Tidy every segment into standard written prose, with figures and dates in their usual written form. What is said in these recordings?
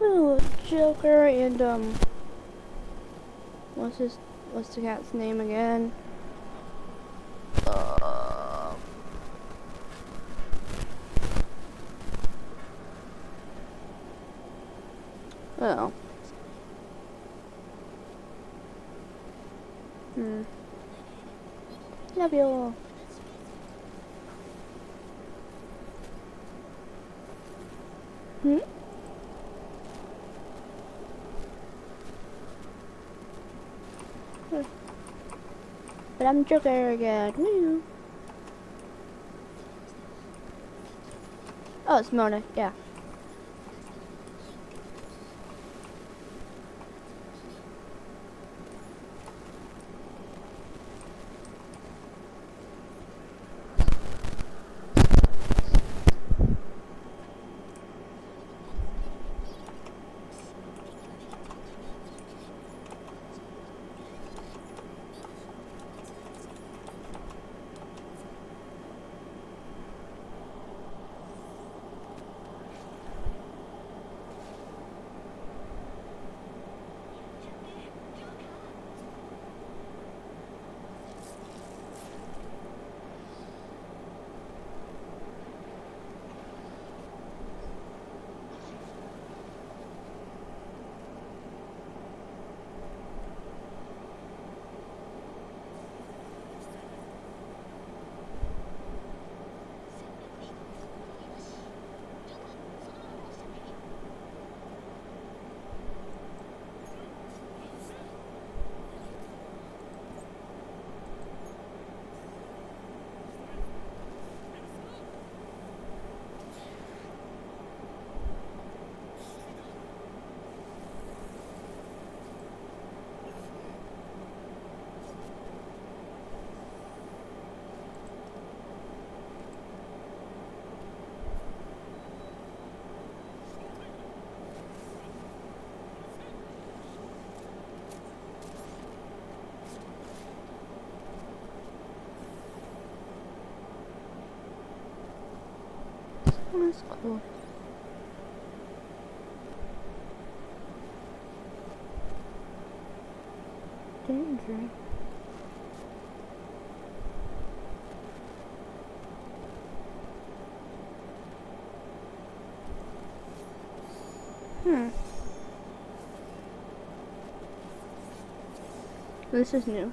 Oh, Joker and what's the cat's name again? Oh. Love you all. But I'm Joker again. Woo. Oh, it's Mona, yeah. That's cool. Danger. This is new.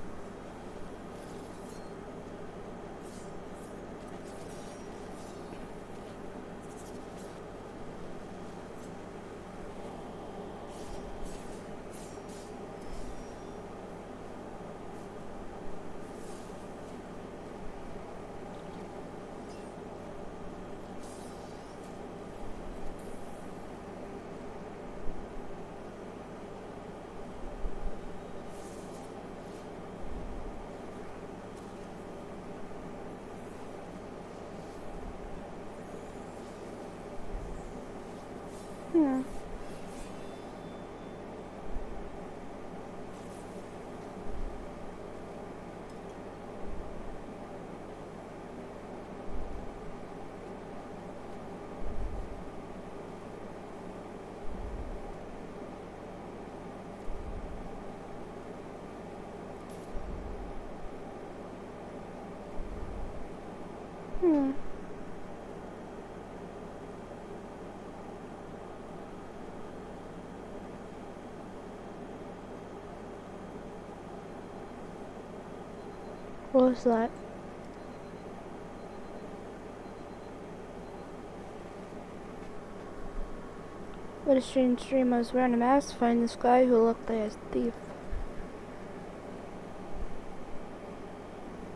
Yeah. Hmm. What was that? What a strange dream. I was wearing a mask to find this guy who looked like a thief.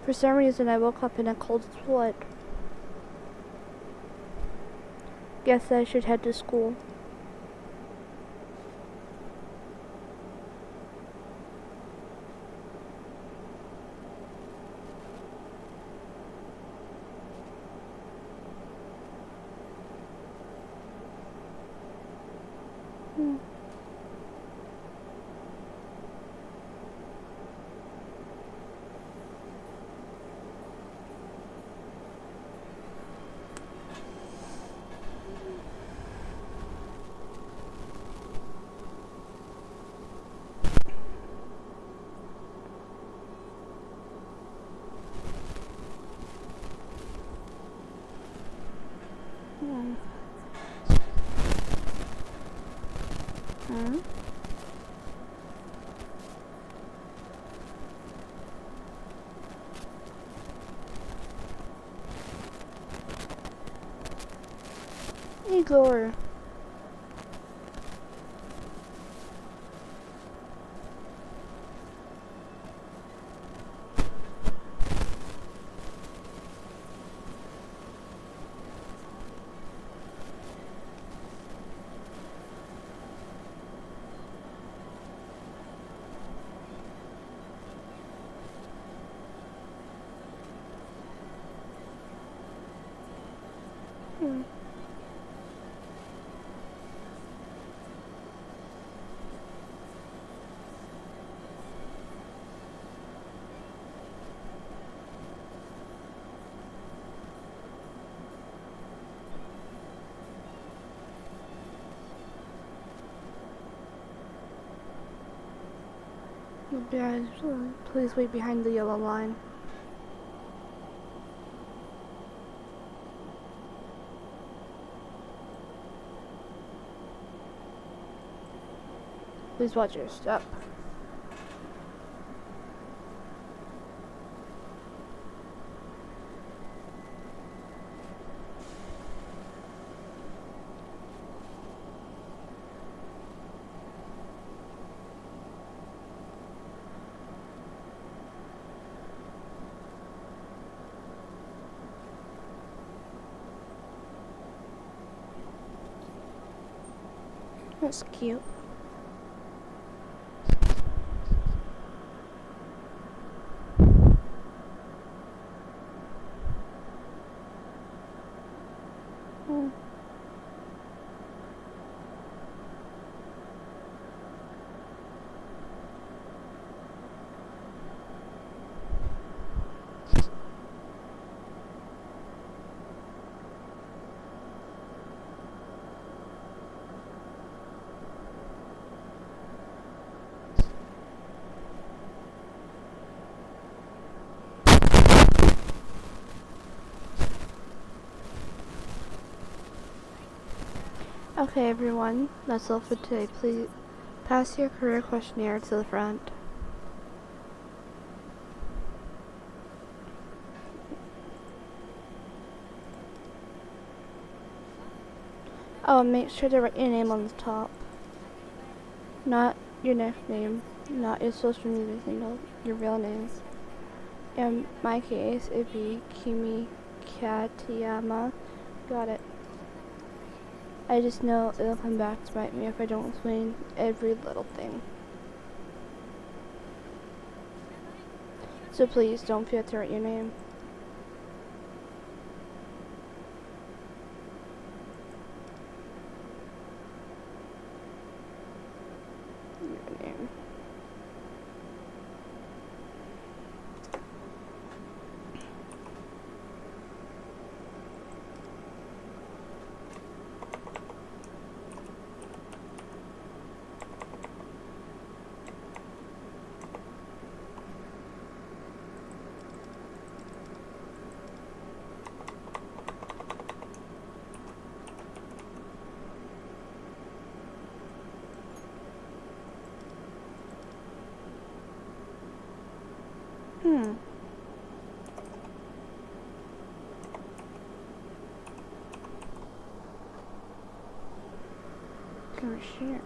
For some reason, I woke up in a cold sweat. Guess I should head to school. Igor. Guys, please wait behind the yellow line. Please watch your step. That's cute. Okay, everyone, that's all for today. Please pass your career questionnaire to the front. Oh, make sure to write your name on the top. Not your nickname, not your social media handle, your real name. In my case, it'd be Kimi Katayama. Got it. I just know it'll come back to bite me if I don't explain every little thing. So please don't forget to write your name. Your name. Share.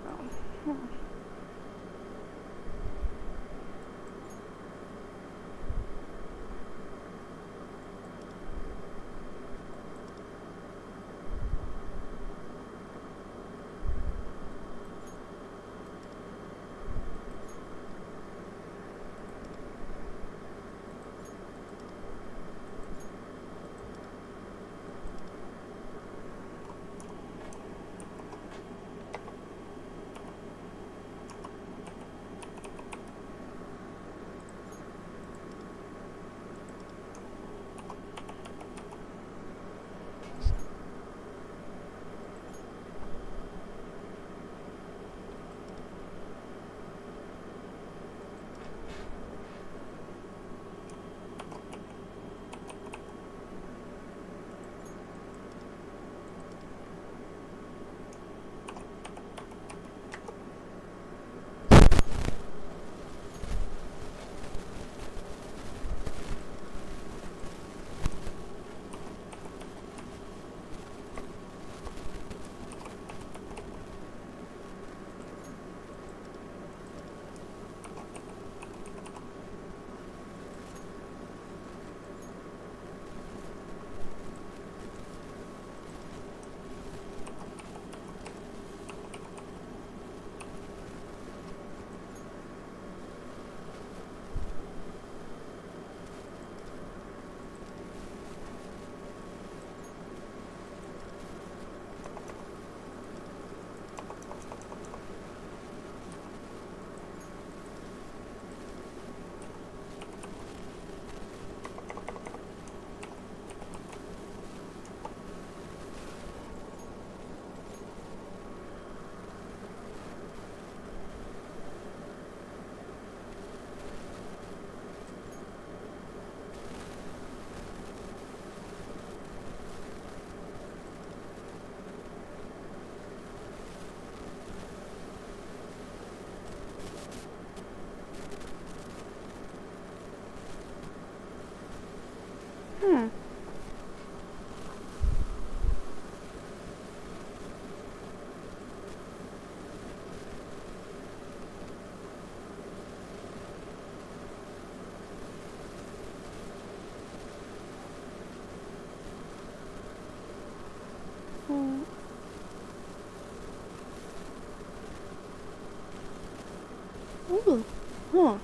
Ooh. Huh.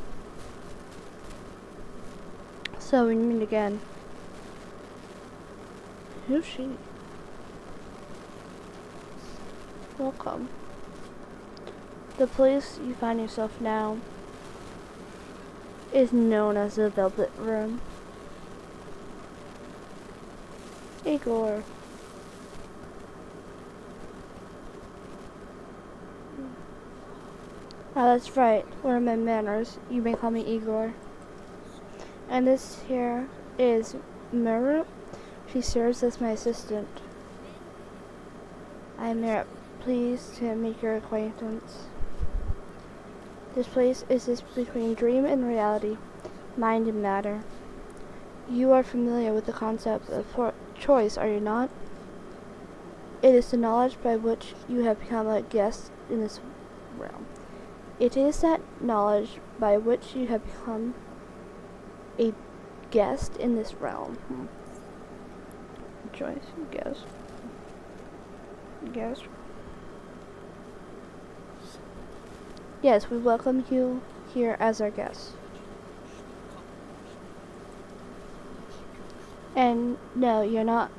So we meet again. Who's she? Welcome. The place you find yourself now is known as the Velvet Room. Igor. Ah, that's right. One of my manners. You may call me Igor. And this here is Mirup. She serves as my assistant. I'm Mirup. pleased to make your acquaintance. This place is between dream and reality, mind and matter. You are familiar with the concept of choice, are you not? It is the knowledge by which you have become a guest in this realm. It is that knowledge by which you have become a guest in this realm. Choice, guest. Guest. Yes, we welcome you here as our guest. And no, you're not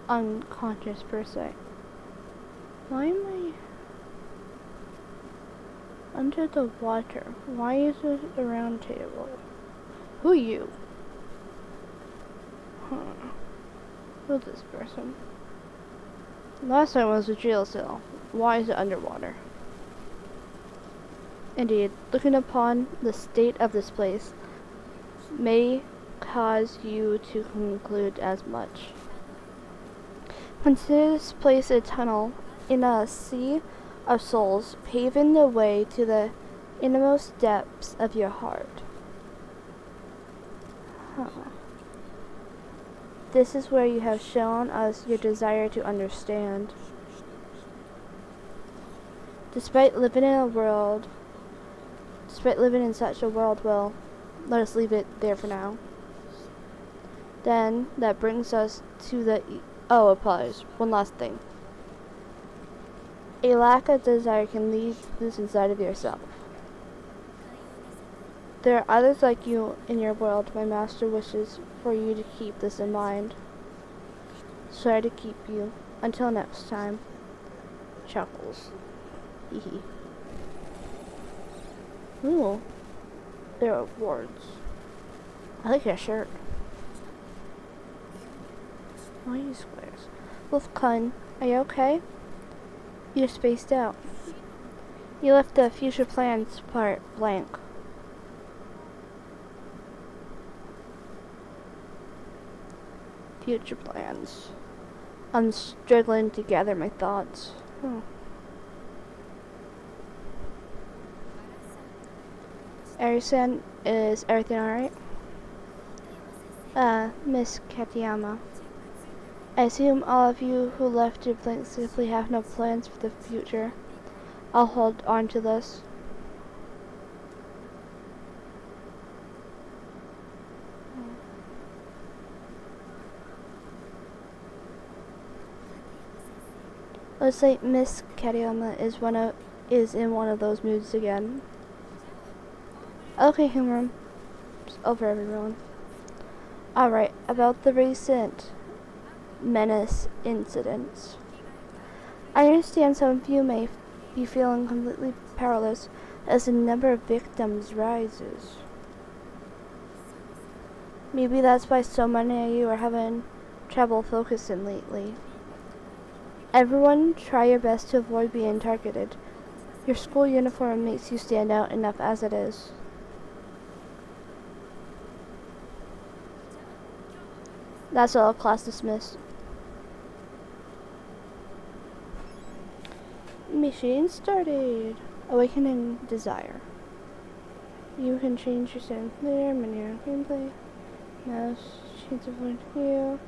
unconscious per se. Why am I under the water? Why is it a round table? Who are you? Who's this person? Last time was a jail cell. Why is it underwater? Indeed, looking upon the state of this place may cause you to conclude as much. Consider this place a tunnel in a sea of souls, paving the way to the innermost depths of your heart. This is where you have shown us your desire to understand. Despite living in such a world, well, let us leave it there for now. Then, that brings us to the... apologies. One last thing. A lack of desire can lead to this inside of yourself. There are others like you in your world. My master wishes for you to keep this in mind. Sorry to keep you. Until next time. Chuckles. Hehe. Ooh. There are words. I like your shirt. Why are you squares? Wolfkun, are you okay? You're spaced out. You left the future plans part blank. Future plans. I'm struggling to gather my thoughts. Arisan, is everything alright? Miss Katayama. I assume all of you who left your blank simply have no plans for the future. I'll hold on to this. Looks like Miss Katayama is in one of those moods again. Okay, Humor. It's over, everyone. Alright, about the recent menace incidents. I understand some of you may be feeling completely powerless as the number of victims rises. Maybe that's why so many of you are having trouble focusing lately. Everyone, try your best to avoid being targeted. Your school uniform makes you stand out enough as it is. That's all, class dismissed. Mission started. Awakening desire. You can change your setting there, menu gameplay. Mouse, change of point here.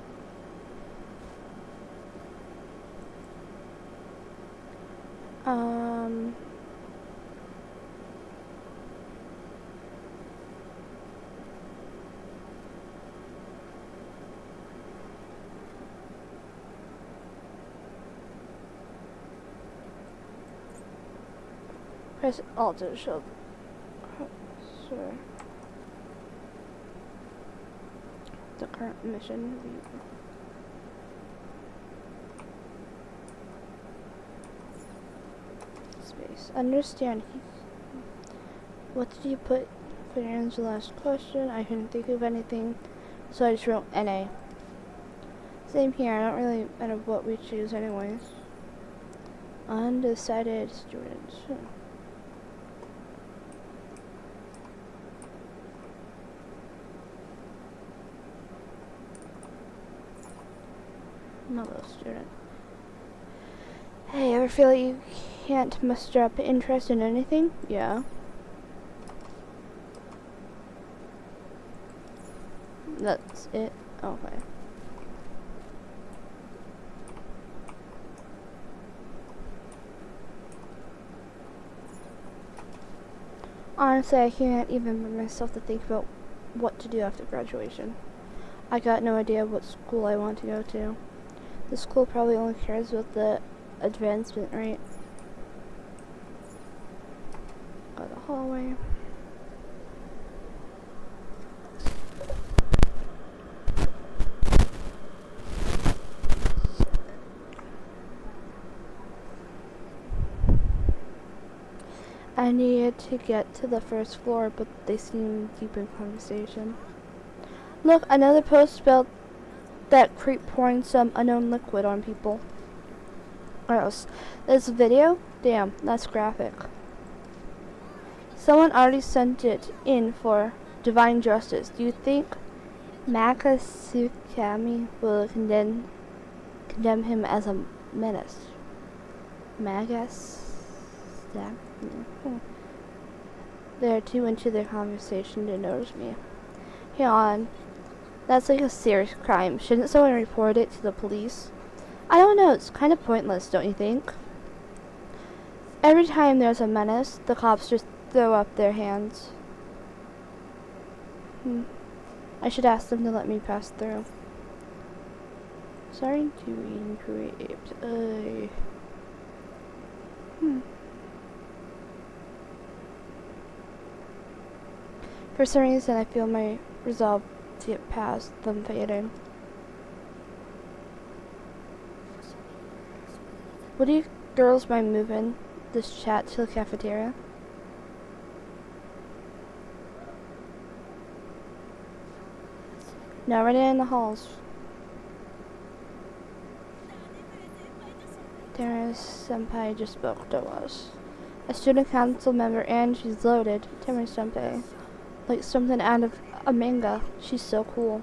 Press Alt to show the current mission view. Space. Understand. What did you put for your answer last question? I couldn't think of anything, so I just wrote NA. Same here. I don't really matter what we choose anyways. Undecided students. Another student. Hey, ever feel like you can't muster up interest in anything? Yeah. That's it? Okay. Honestly, I can't even bring myself to think about what to do after graduation. I got no idea what school I want to go to. The school probably only cares about the advancement rate. Go the hallway. I needed to get to the first floor, but they seemed deep in conversation. Look, another post about that creep pouring some unknown liquid on people. Gross. This video? Damn, that's graphic. Someone already sent it in for divine justice. Do you think Makasukami will condemn him as a menace? Magas? They're too into their conversation to notice me. Hang on. That's like a serious crime. Shouldn't someone report it to the police? I don't know. It's kind of pointless, don't you think? Every time there's a menace, the cops just throw up their hands. I should ask them to let me pass through. Sorry to interrupt. For some reason, I feel my resolve to get past them fading. Would you girls mind moving this chat to the cafeteria? No, right in the halls. Terrace Senpai just spoke to us. A student council member, and she's loaded. Terrace Senpai. Like something out of a manga. She's so cool.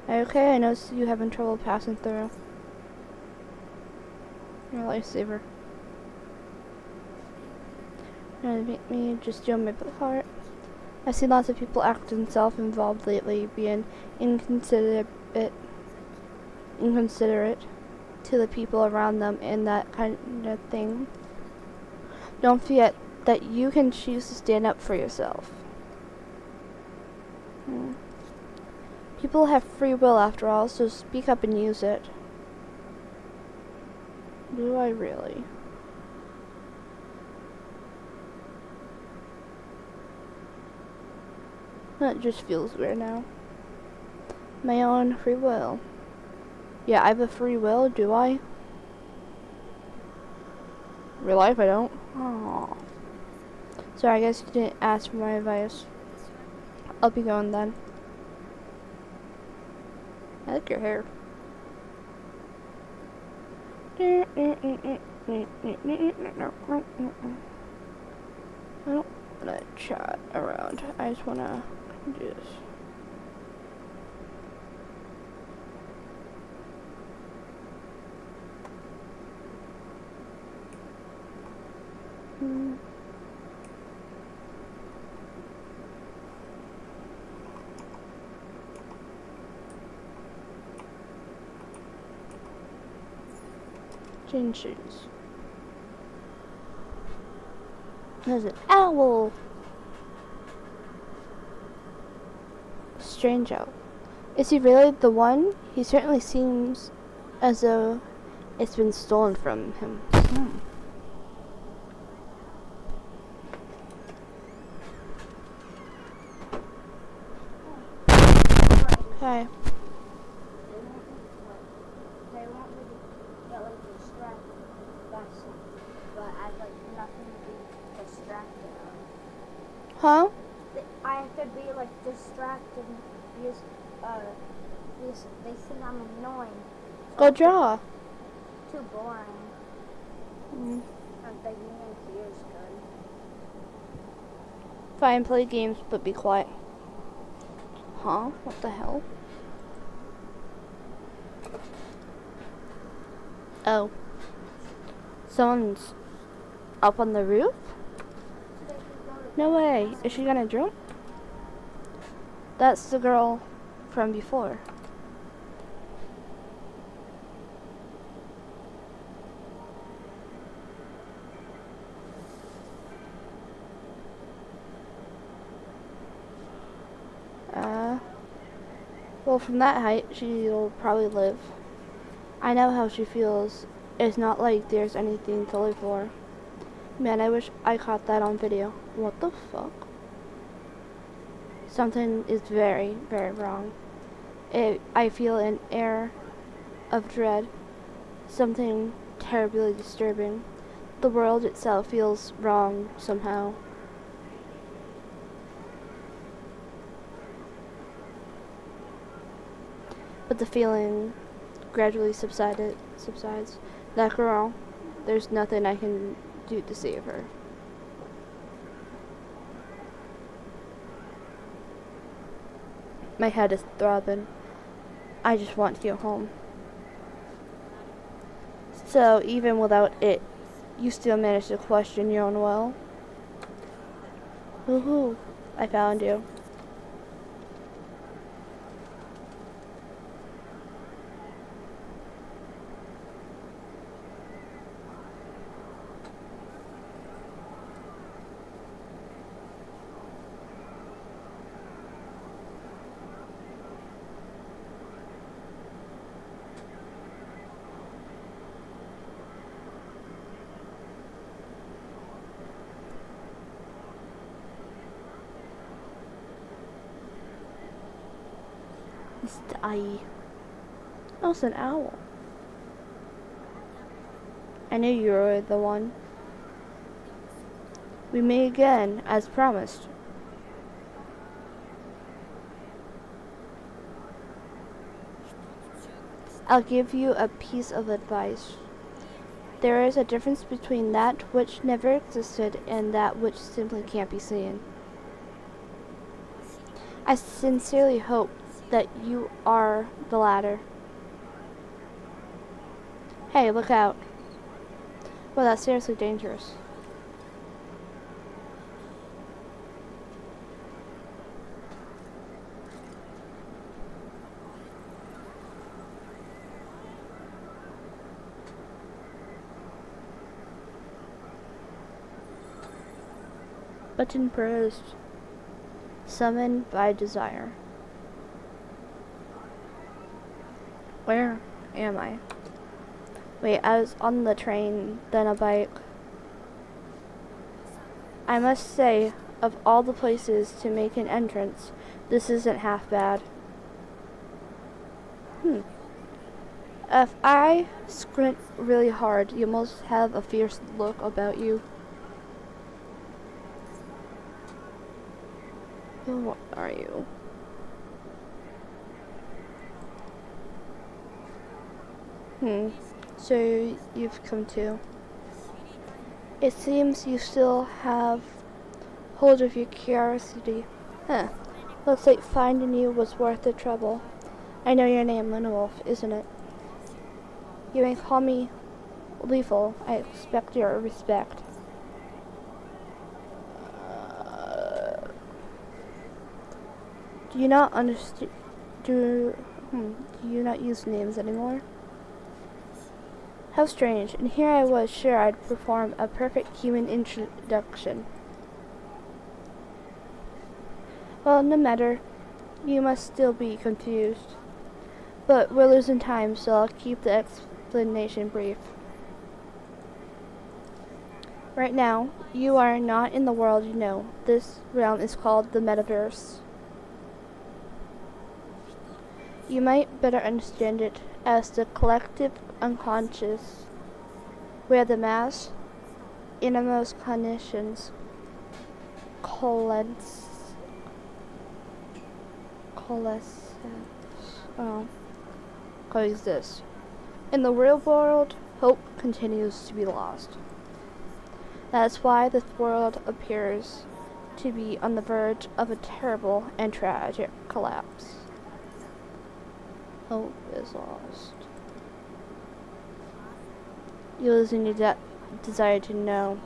Okay, I noticed you having trouble passing through. You're a lifesaver. Gonna make me just do my part. I've seen lots of people acting self-involved lately, being inconsiderate to the people around them and that kind of thing. Don't forget that you can choose to stand up for yourself. People have free will after all, so speak up and use it. Do I really? That just feels weird now. My own free will. Yeah, I have a free will, do I? Real life, I don't. Aww. Sorry, I guess you didn't ask for my advice. I'll be going then. I like your hair. I don't wanna chat around. I just wanna do this. Change shoes. There's an owl. Strange owl. Is he really the one? He certainly seems as though it's been stolen from him. Okay. Huh? I have to be like distracted because they think I'm annoying. Go draw. Too boring. I'm thinking here's good. Fine, play games, but be quiet. Huh? What the hell? Oh. Someone's up on the roof? No way. Is she gonna jump? That's the girl from before. Well, from that height, she'll probably live. I know how she feels. It's not like there's anything to live for. Man, I wish I caught that on video. What the fuck? Something is very, very wrong. I feel an air of dread. Something terribly disturbing. The world itself feels wrong somehow. But the feeling gradually subsides. That girl, there's nothing I can do to save her. My head is throbbing. I just want to go home. So, even without it, you still managed to question your own will? Woohoo! I found you. It's the eye. Oh, it's an owl. I knew you were the one. We meet again, as promised. I'll give you a piece of advice. There is a difference between that which never existed and that which simply can't be seen. I sincerely hope that you are the latter. Hey, look out. Well, that's seriously dangerous. Button pressed. Summoned by desire. Where am I? Wait, I was on the train, then a bike. I must say, of all the places to make an entrance, this isn't half bad. If I squint really hard, you must have a fierce look about you. What are you? So you've come to. It seems you still have hold of your curiosity. Huh. Looks like finding you was worth the trouble. I know your name, Luna Wolf, isn't it? You may call me Lethal. I expect your respect. Do you not understand? Do you not use names anymore? How strange. And here I was sure I'd perform a perfect human introduction. Well, no matter. You must still be confused. But we're losing time, so I'll keep the explanation brief. Right now, you are not in the world you know. This realm is called the Metaverse. You might better understand it as the collective unconscious, where the mass, innermost cognitions, coexist. In the real world, hope continues to be lost. That's why this world appears to be on the verge of a terrible and tragic collapse. Hope is lost. You losing your desire to know.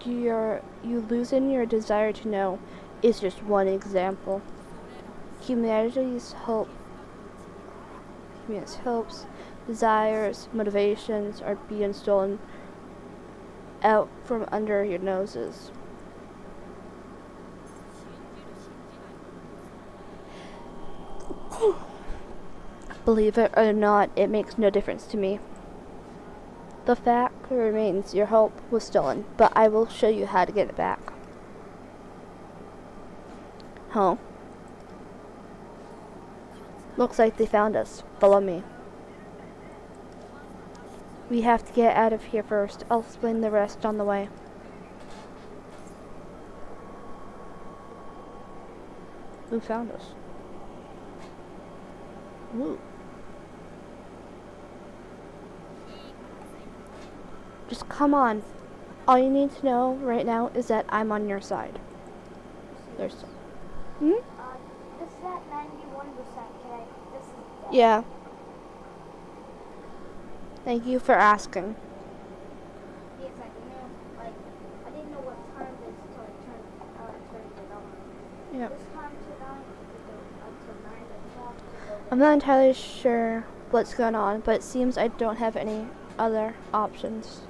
You losing your desire to know is just one example. Humanity's hopes, desires, motivations are being stolen out from under your noses. Believe it or not, it makes no difference to me. The fact remains your hope was stolen, but I will show you how to get it back. Huh? Looks like they found us. Follow me. We have to get out of here first. I'll explain the rest on the way. Who found us? Ooh. Just come on. All you need to know right now is that I'm on your side. There's some. This is at 91%. This is dead. Yeah. Thank you for asking. Yes, I didn't know what time it is until I turned it on. Yep. This time tonight until 9 o'clock. I'm not entirely sure what's going on, but it seems I don't have any other options.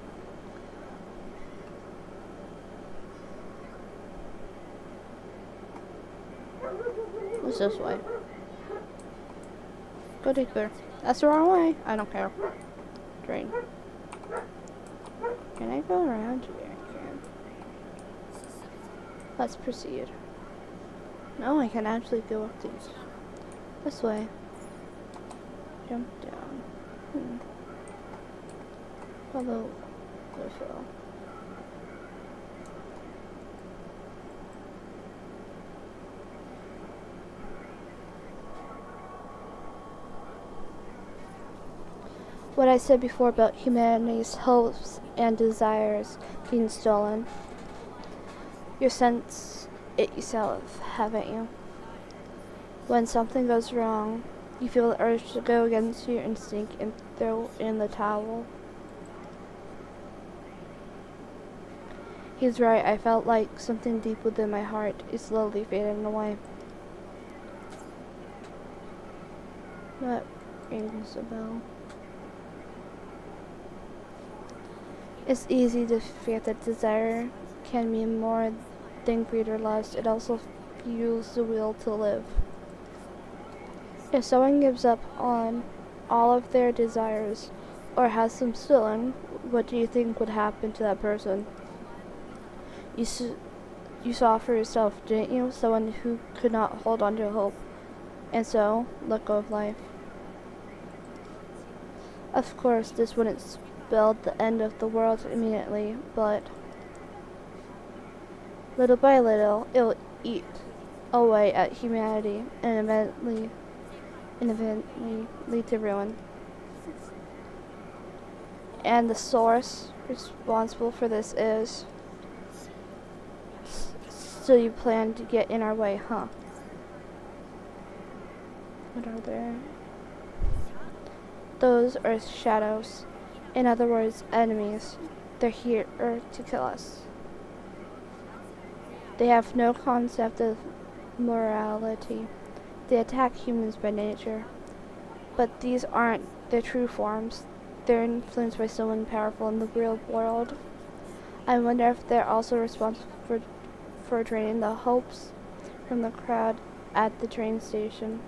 What's this way? Go deeper. That's the wrong way. I don't care. Drain. Can I go around? Yeah, I can. Let's proceed. No, I can actually go up these. This way. Jump down. Follow the flow. What I said before about humanity's hopes and desires being stolen. You sense it yourself, haven't you? When something goes wrong, you feel the urge to go against your instinct and throw in the towel. He's right, I felt like something deep within my heart is slowly fading away. That rings a bell. It's easy to fear that desire can mean more than greed or lust. It also fuels the will to live. If someone gives up on all of their desires or has them stolen, what do you think would happen to that person? You saw for yourself, didn't you? Someone who could not hold on to hope and so let go of life. Of course, this wouldn't spell the end of the world immediately, but little by little, it will eat away at humanity and eventually lead to ruin. And the source responsible for this is... So you plan to get in our way, huh? What are there? Those are shadows. In other words, enemies. They're here to kill us. They have no concept of morality. They attack humans by nature. But these aren't their true forms. They're influenced by someone powerful in the real world. I wonder if they're also responsible for draining the hopes from the crowd at the train station.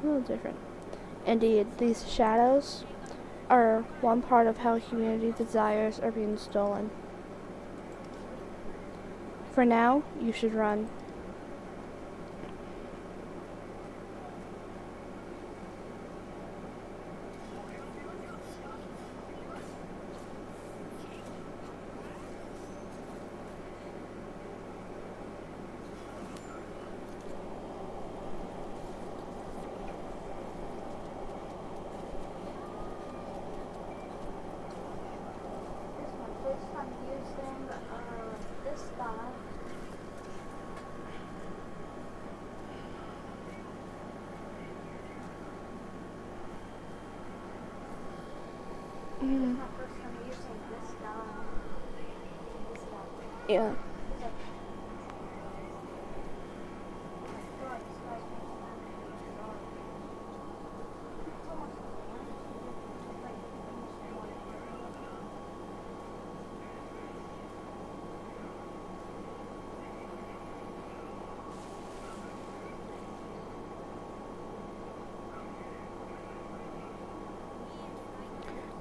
A little different. Indeed, these shadows are one part of how humanity desires are being stolen. For now, you should run. This is my first time using this guy. Yeah.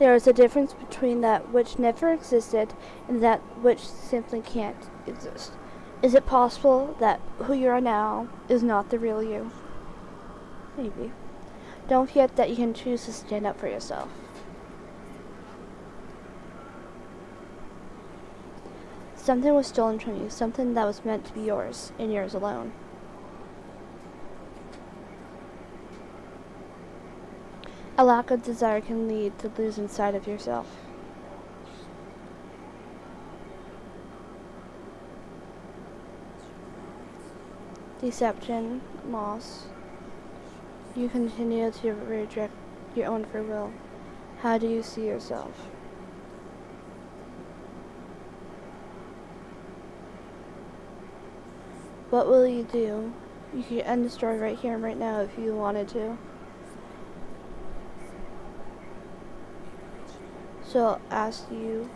There is a difference between that which never existed and that which simply can't exist. Is it possible that who you are now is not the real you? Maybe. Don't forget that you can choose to stand up for yourself. Something was stolen from you, something that was meant to be yours, and yours alone. A lack of desire can lead to losing sight of yourself. Deception, loss. You continue to reject your own free will. How do you see yourself? What will you do? You could end the story right here and right now if you wanted to. So I'll ask you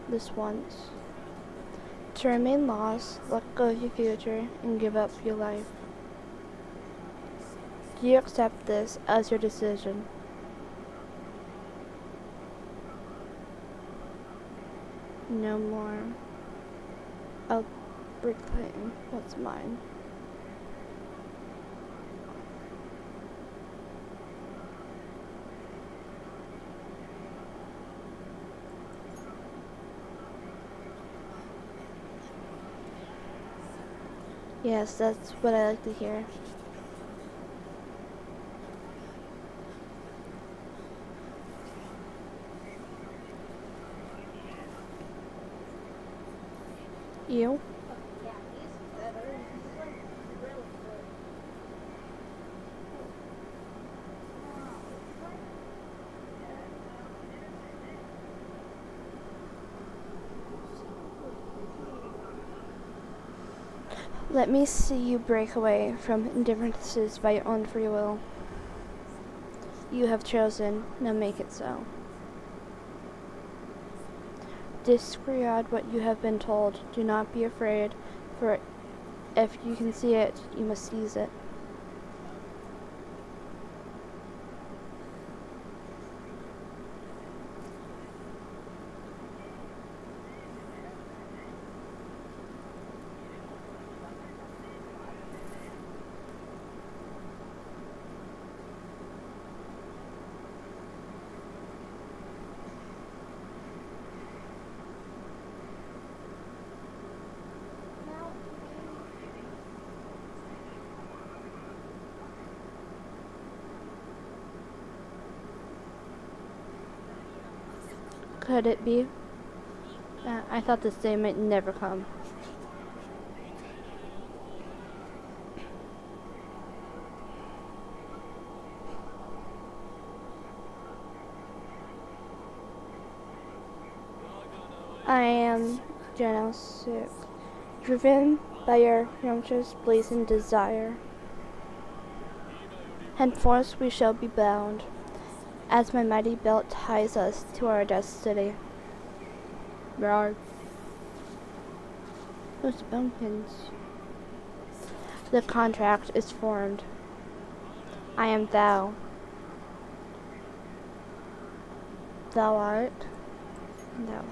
this once. To remain lost, let go of your future and give up your life. Do you accept this as your decision? No more. I'll reclaim what's mine. Yes, that's what I like to hear. You? Yeah, he's better. He's like really good. Let me see you break away from indifferences by your own free will. You have chosen, now make it so. Disregard what you have been told. Do not be afraid, for if you can see it, you must seize it. Could it be? I thought this day might never come. I am Genosik, driven by your ramparts blazing desire. Henceforth we shall be bound, as my mighty belt ties us to our destiny. Roar. Those bumpkins. The contract is formed. I am thou. Thou art. Thou.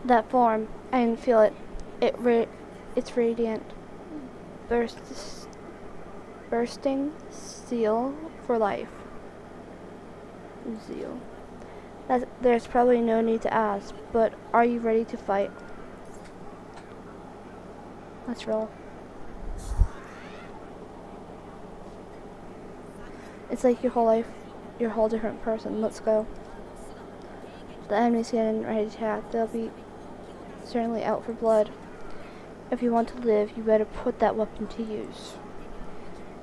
That form, I can feel it. It's radiant. Bursting seal for life. Zeal. There's probably no need to ask, but are you ready to fight? Let's roll. It's like your whole life, you're a whole different person. Let's go. The enemy's getting ready to attack. They'll be certainly out for blood. If you want to live, you better put that weapon to use.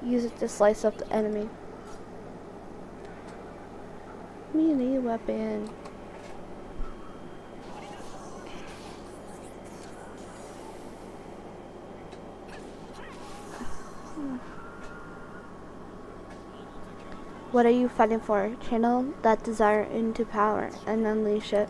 Use it to slice up the enemy. Melee weapon. What are you fighting for? Channel that desire into power and unleash it.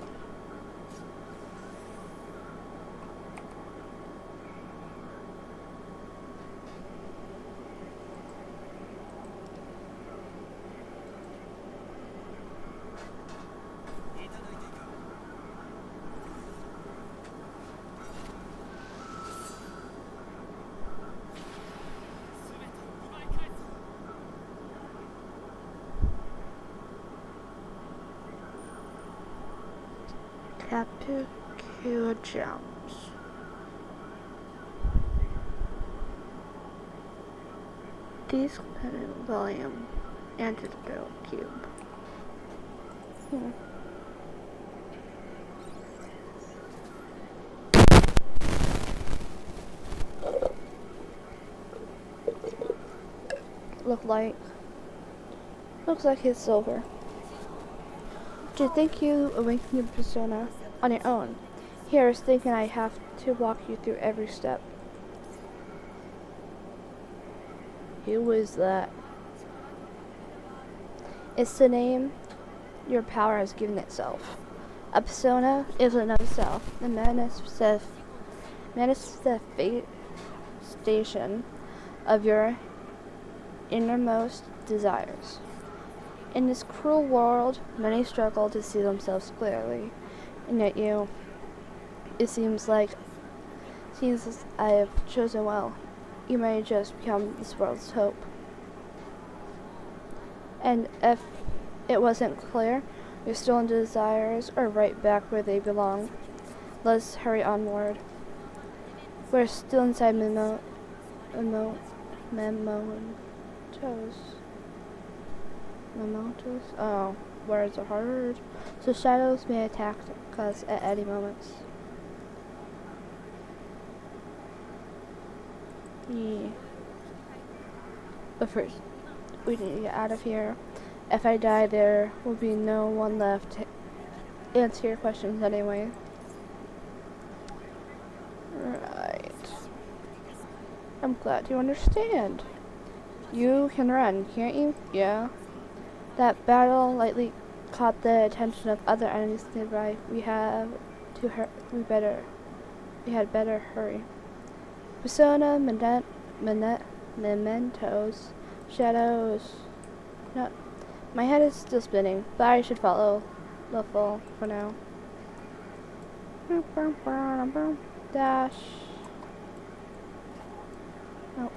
Capicua Gems. These volume antidote cube. Looks like it's silver. Do you think you awaken your persona on your own? Here is thinking I have to walk you through every step. Who is that? It's the name your power has given itself. A persona is another self. The manifestation of your innermost desires. In this cruel world, many struggle to see themselves clearly, and yet it seems I have chosen well. You may just become this world's hope. And if it wasn't clear, your stolen desires are right back where they belong. Let's hurry onward. We're still inside Mementos. Oh, words are hard. So shadows may attack us at any moment. Yeah. But first, we need to get out of here. If I die, there will be no one left to answer your questions anyway. Right. I'm glad you understand. You can run, can't you? Yeah. That battle lightly caught the attention of other enemies nearby. We had better hurry. Persona, mementos, shadows. No, my head is still spinning, but I should follow Luffle for now. Dash. Oh.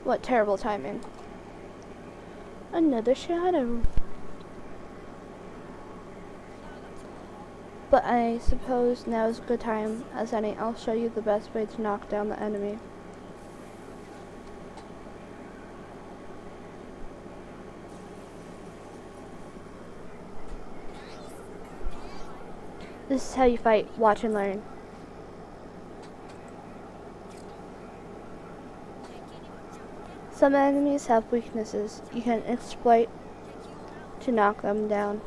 What terrible timing. Another shadow. But I suppose now is a good time as any. I'll show you the best way to knock down the enemy. This is how you fight. Watch and learn. Some enemies have weaknesses you can exploit to knock them down.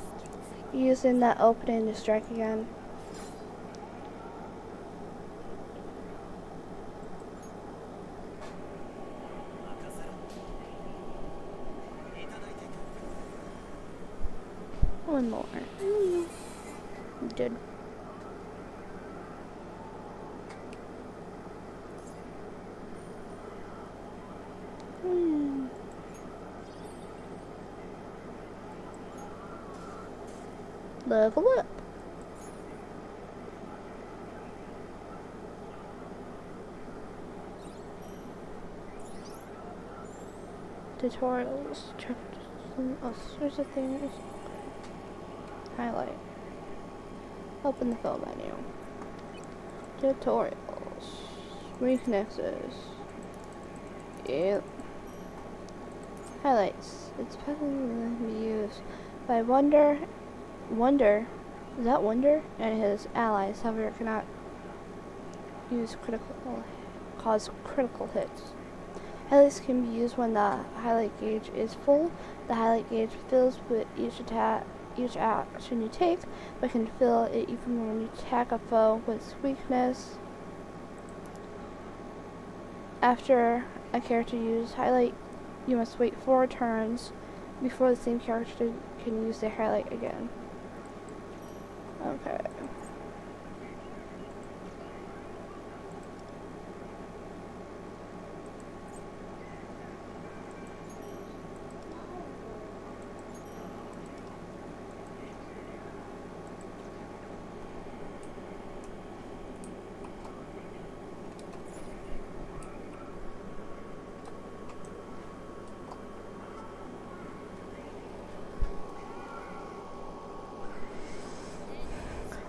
Using that opening to strike again. One more. Good. Level up. Tutorials. Oh, there's a thing. Highlight. Open the phone menu. Tutorials. Weaknesses. Yep. Highlights. It's possible to be used By Wonder, is that Wonder? And his allies, however, cannot cause critical hits. Highlights can be used when the highlight gauge is full. The highlight gauge fills with each action you take, but can fill it even when you attack a foe with weakness. After a character uses highlight, you must wait 4 turns before the same character can use their highlight again. Okay.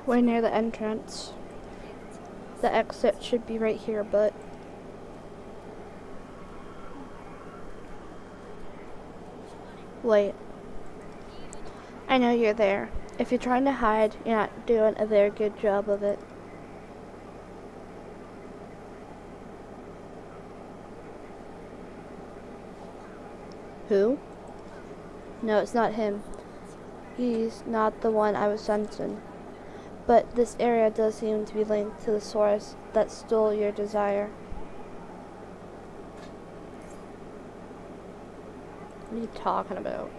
We're near the entrance. The exit should be right here, but wait. I know you're there. If you're trying to hide, you're not doing a very good job of it. Who? No, it's not him. He's not the one I was sensing. But this area does seem to be linked to the source that stole your desire. What are you talking about?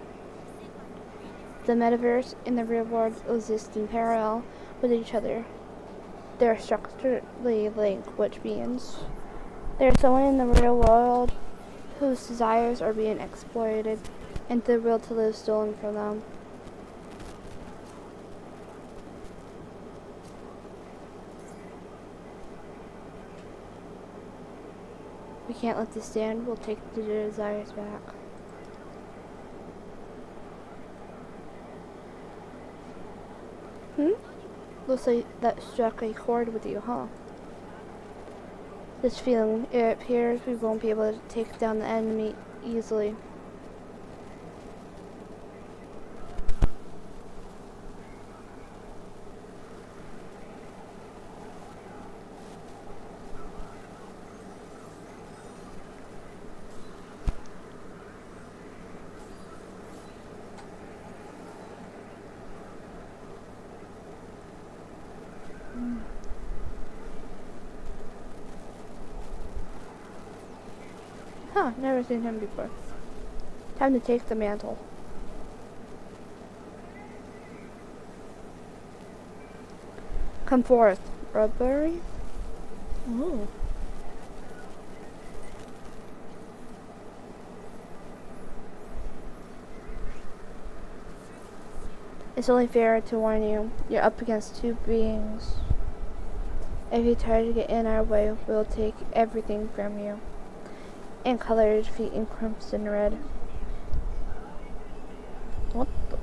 The metaverse and the real world exist in parallel with each other. They're structurally linked, which means there's someone in the real world whose desires are being exploited and the will to live stolen from them. We can't let this stand. We'll take the desires back. Looks like that struck a chord with you, huh? This feeling, it appears we won't be able to take down the enemy easily. Huh, never seen him before. Time to take the mantle. Come forth, Rudberry. Ooh. It's only fair to warn you, you're up against 2 beings. If you try to get in our way, we'll take everything from you. And color your feet in crimson red. What the?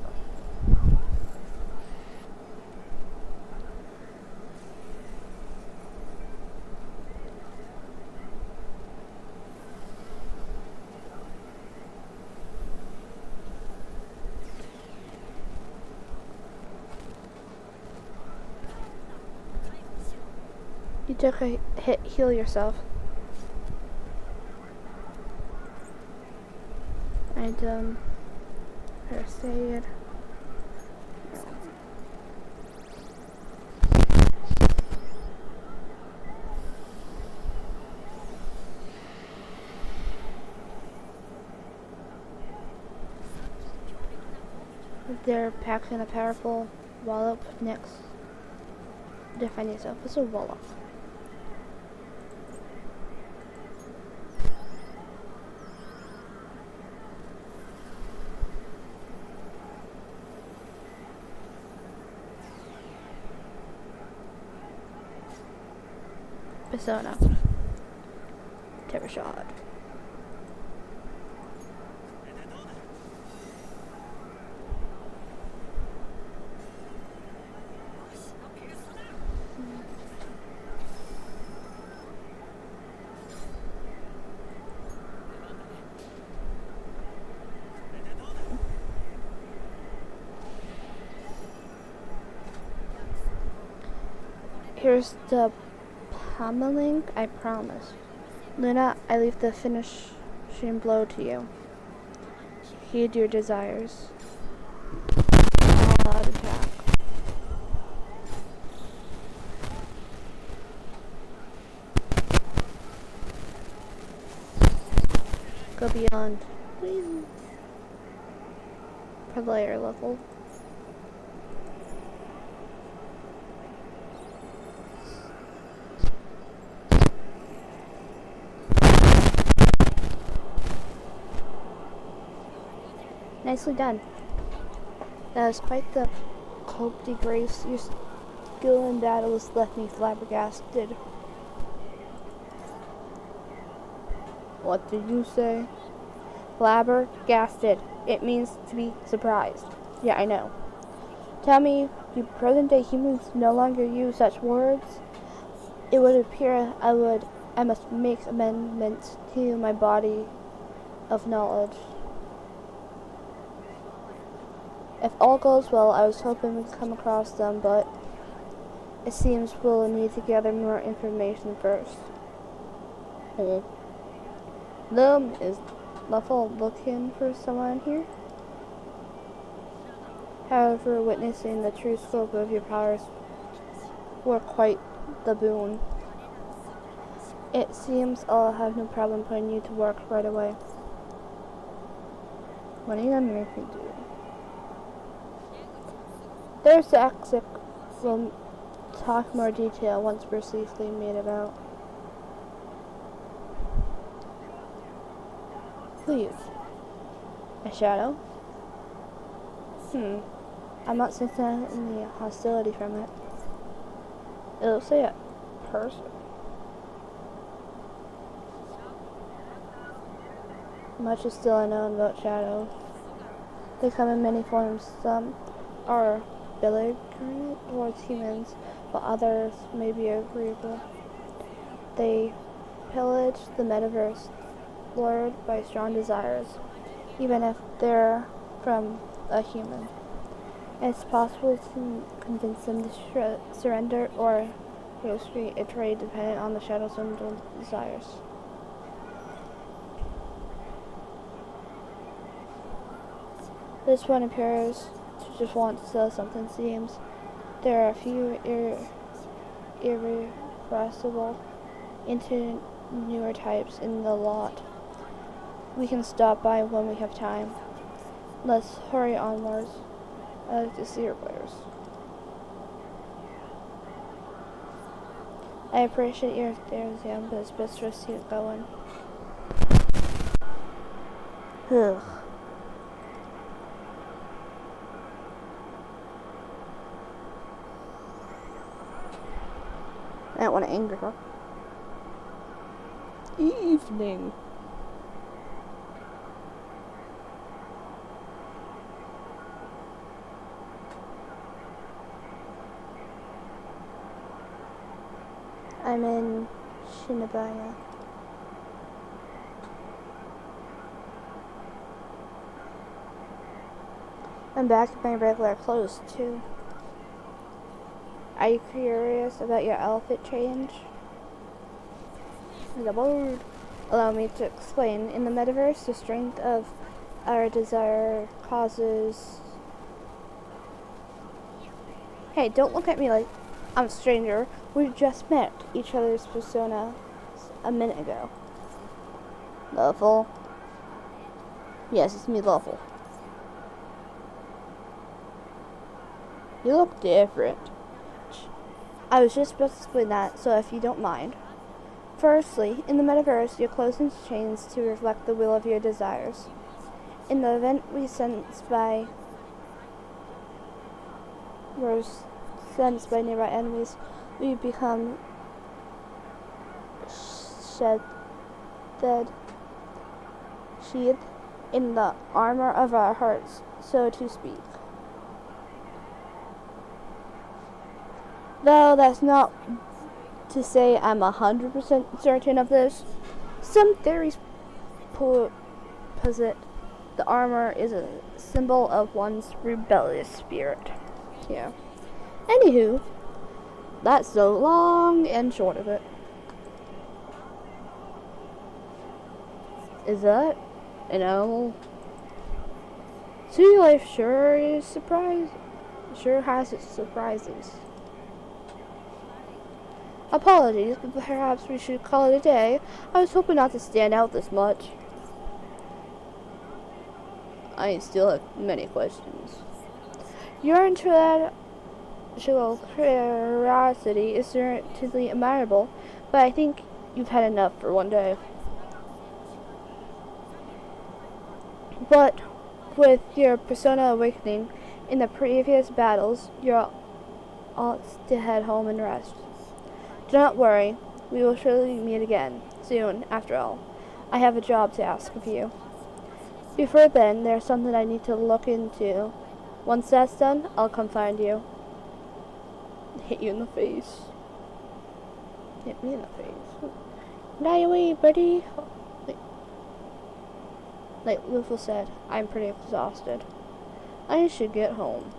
You took a hit, heal yourself. First aid. They're packed in a powerful wallop next. Define yourself. What's a wallop? Persona. Terror shot. Here's the pummeling, I promise. Luna, I leave the finishing blow to you. Heed your desires. All out attack. Go beyond. Per layer level. Nicely done. That was quite the Coupe de Grace. Your skill in battle has left me flabbergasted. What did you say? Flabbergasted. It means to be surprised. Yeah, I know. Tell me, do present-day humans no longer use such words? It would appear I must make amendments to my body of knowledge. If all goes well, I was hoping we'd come across them, but it seems we'll need to gather more information first. Is Luffle looking for someone here? However, witnessing the true scope of your powers were quite the boon. It seems I'll have no problem putting you to work right away. What are you gonna make me do? There's the exit. We'll talk more detail once we're safely made about. Please. A shadow? I'm not sensing any hostility from it. It looks like a person. Much is still unknown about shadows. They come in many forms. Some are belligerent towards humans, while others may be agreeable. They pillage the metaverse, lured by strong desires, even if they're from a human. It's possible to convince them to surrender or negotiate a trade dependent on the shadow's own desires. This one appears to just want to sell something, seems. There are a few irrepressible into newer types in the lot. We can stop by when we have time. Let's hurry onwards. I like to see your players. I appreciate your enthusiasm, but it's best for us to get going. Ugh. I don't want to anger her. Evening. I'm in Shinabaya. I'm back in my regular clothes too. Are you curious about your outfit change? The word. Allow me to explain. In the metaverse, the strength of our desire causes... Hey, don't look at me like I'm a stranger. We just met each other's persona a minute ago. Luffle. Yes, it's me, Luffle. You look different. I was just about to explain that, so if you don't mind. Firstly, in the metaverse, your clothes change to reflect the will of your desires. In the event we're sensed by nearby enemies, we become sheathed in the armor of our hearts, so to speak. Though that's not to say I'm 100% certain of this. Some theories posit the armor is a symbol of one's rebellious spirit. Yeah. Anywho, That's the long and short of it. Is that an owl? City life sure is sure has its surprises. Apologies, but perhaps we should call it a day. I was hoping not to stand out this much. I still have many questions. Your intellectual curiosity is certainly admirable, but I think you've had enough for one day. But with your persona awakening in the previous battles, you're ought to head home and rest. Do not worry, we will surely meet again, soon, after all. I have a job to ask of you. Before then, there's something I need to look into. Once that's done, I'll come find you. Hit you in the face. Hit me in the face. Die away, buddy. Like Luffy said, I'm pretty exhausted. I should get home.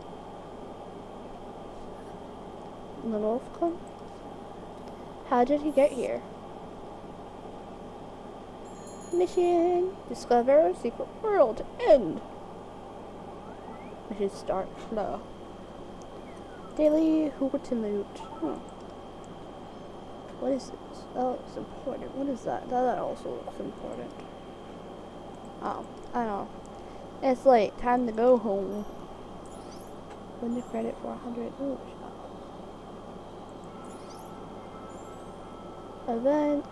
The North Cone? How did he get here? Mission! Discover a secret world. End! Mission start. No. Daily Hooverton Loot. What is this? Oh, it's important. What is that? That also looks important. Oh, I don't know. It's like time to go home. Win the credit for 100. Ooh, events.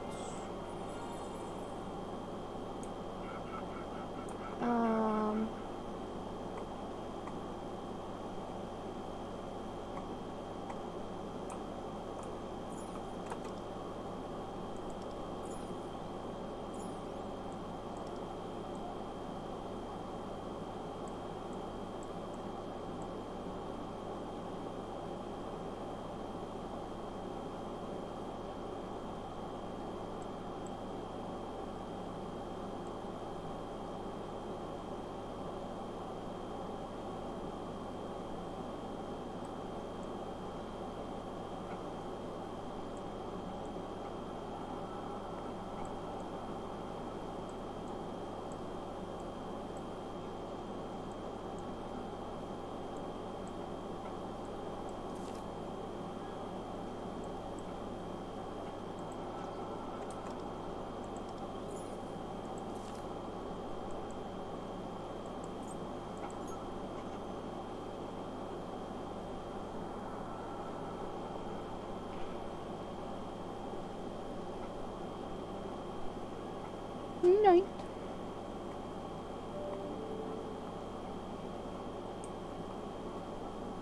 Night.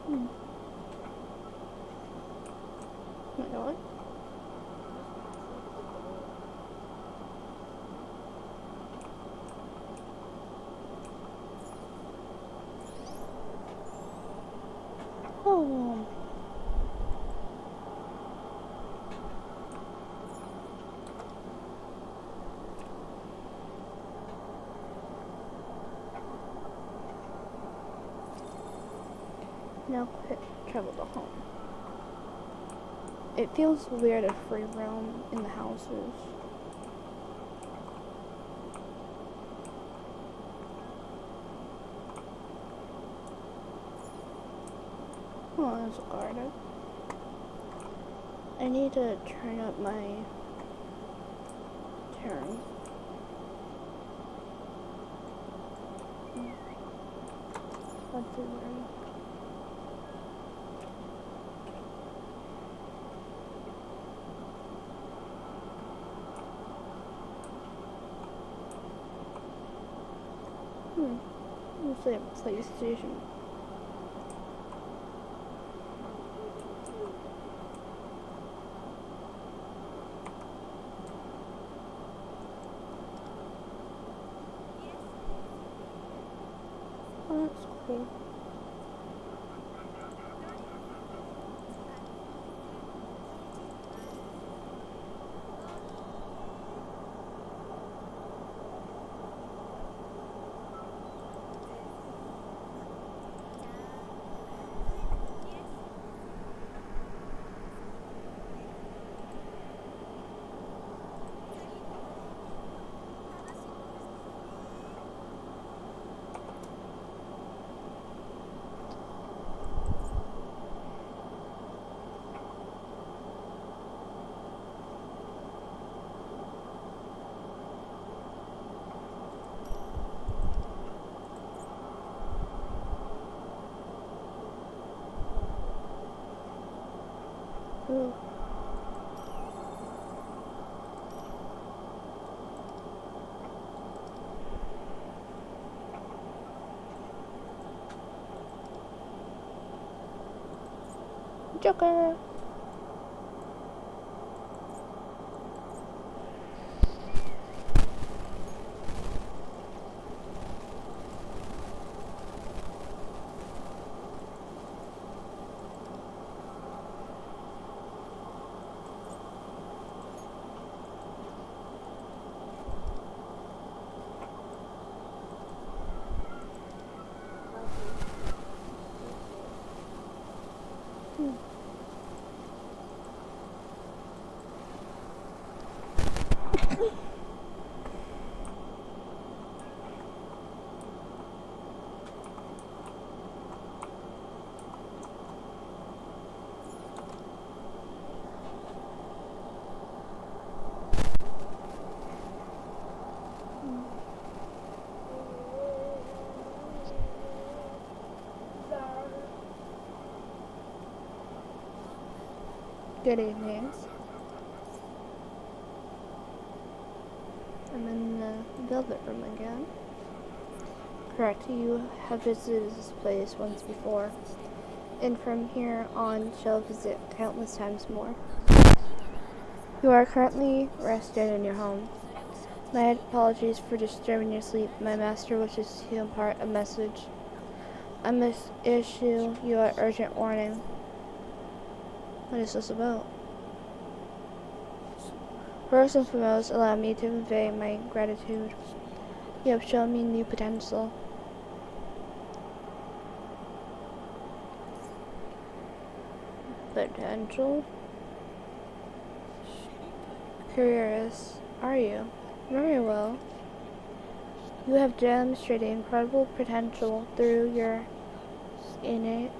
You know what? Oh. Now quit travel to home. It feels weird to free roam in the houses. Oh, there's a garden. I need to turn up my turn. What's it wearing? Let's say PlayStation. Oh, that's cool. Ooh. Joker. Good evening. I'm in the Velvet Room again. Correct, you have visited this place once before, and from here on shall visit countless times more. You are currently rested in your home. My apologies for disturbing your sleep. My master wishes to impart a message. I must issue you an urgent warning. What is this about? First and foremost, allow me to convey my gratitude. You have shown me new potential. Potential? Curious, are you? Very well. You have demonstrated incredible potential through your innate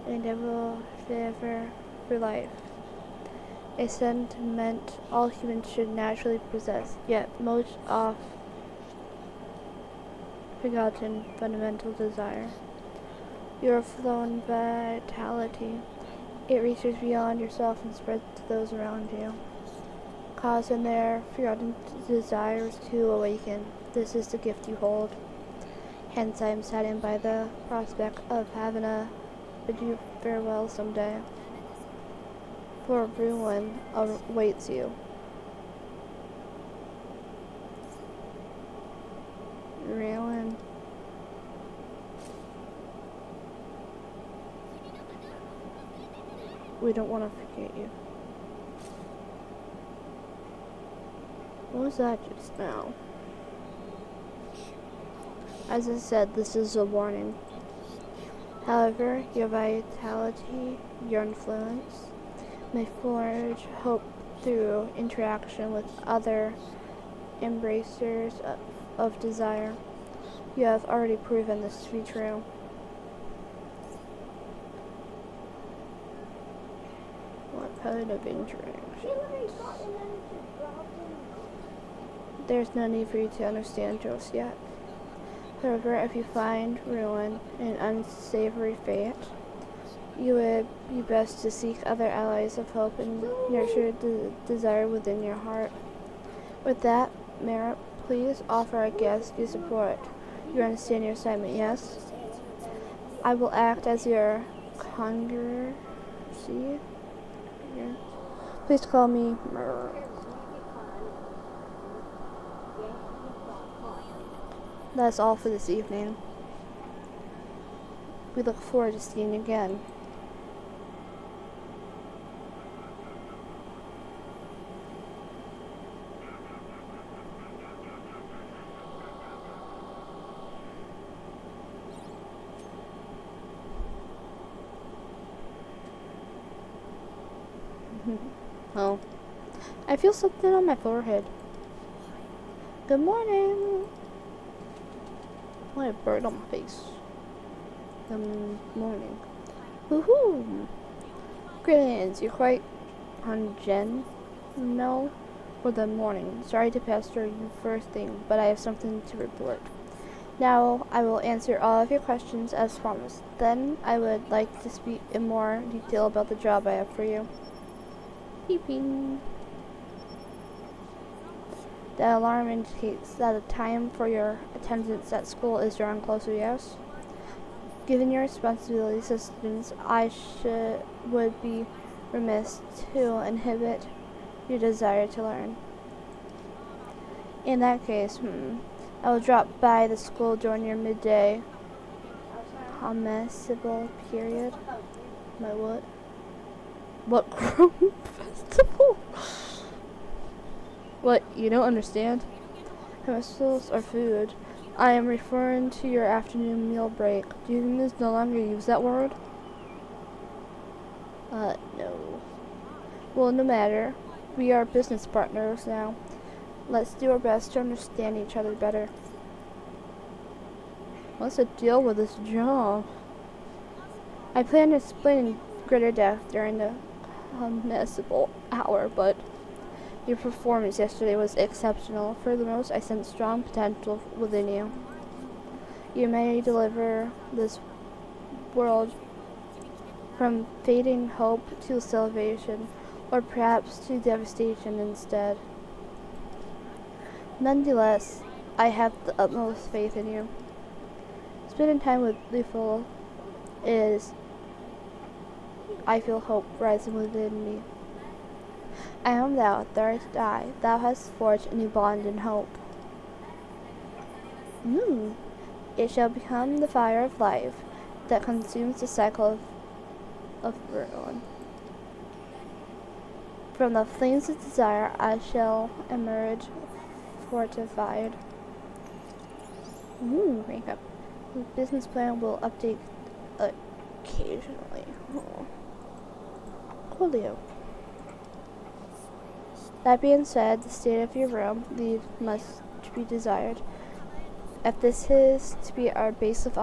endeavor for life. A sentiment all humans should naturally possess, yet most oft forgotten fundamental desire. Your flown vitality. It reaches beyond yourself and spreads to those around you, causing their forgotten desires to awaken. This is the gift you hold. Hence I am saddened by the prospect of having to bid you farewell someday. For ruin awaits you. Ruin. We don't want to forget you. What was that just now? As I said, this is a warning. However, your vitality, your influence, may forge hope through interaction with other embracers of desire. You have already proven this to be true. What kind of interaction? There's no need for you to understand just yet. However, if you find ruin and unsavory fate, you would be best to seek other allies of hope and nurture the desire within your heart. With that, Merit, please offer our guests your support. You understand your assignment, yes? I will act as your conjurer. See? Please call me Merit. That's all for this evening. We look forward to seeing you again. Oh, I feel something on my forehead. Good morning. What a bird on my face. Good morning. Woohoo! Greetings, you're quite on Jen? No? For the morning. Sorry to pester you first thing, but I have something to report. Now I will answer all of your questions as promised. Then I would like to speak in more detail about the job I have for you. Beeping. The alarm indicates that the time for your attendance at school is drawing closer, yes? Given your responsibilities as students, would be remiss to inhibit your desire to learn. In that case, I will drop by the school during your midday permissible period. My what? What group festival? What, you don't understand? Commercials are food. I am referring to your afternoon meal break. Do you humans no longer use that word? No. Well, no matter. We are business partners now. Let's do our best to understand each other better. What's the deal with this job? I plan to explain in greater depth during the municipal hour, but your performance yesterday was exceptional. For the most, I sense strong potential within you. You may deliver this world from fading hope to salvation, or perhaps to devastation instead. Nonetheless, I have the utmost faith in you. Spending time with Lethal I feel hope rising within me. I am thou, thou art I. Thou hast forged a new bond in hope. It shall become the fire of life that consumes the cycle of ruin. From the flames of desire I shall emerge fortified. Makeup. The business plan will update occasionally. Coolio. That being said, the state of your room leaves much to be desired. If this is to be our base of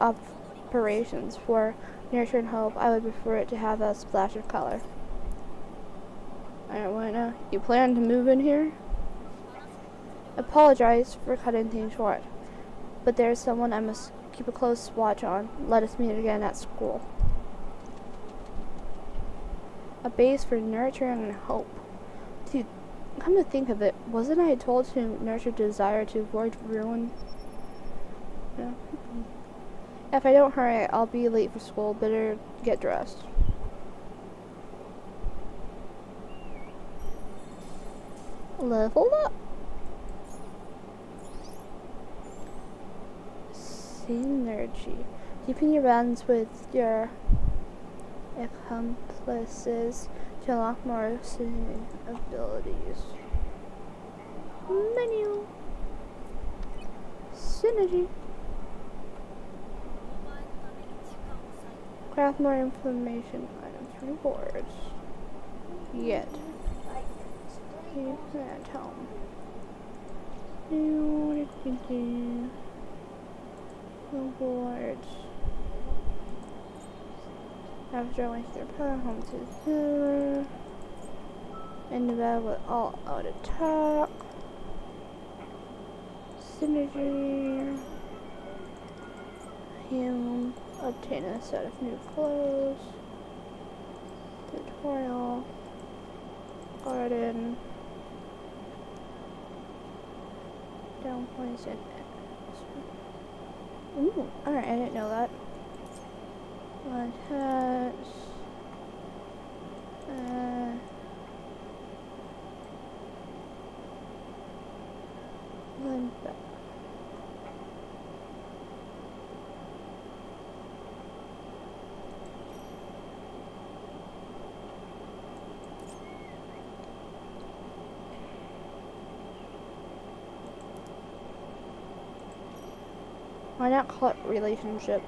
operations for nurture and hope, I would prefer it to have a splash of color. Alright, why not? You plan to move in here? Apologize for cutting things short, but there is someone I must keep a close watch on. Let us meet again at school. A base for nurturing and hope. Dude, come to think of it, wasn't I told to nurture desire to avoid ruin? Yeah. If I don't hurry, I'll be late for school. Better get dressed. Level up. Synergy. Deepen your bonds with your accomplices to unlock more abilities. Menu. Synergy. Craft more information items. Rewards. Yet. Keep that home. Rewards. After I waste their power, home to zero. And the battle with all out attack. Synergy. Him. Obtain a set of new clothes. Tutorial. Garden. Down points and alright, I didn't know that. Attach. Then back. Why not call it relationship?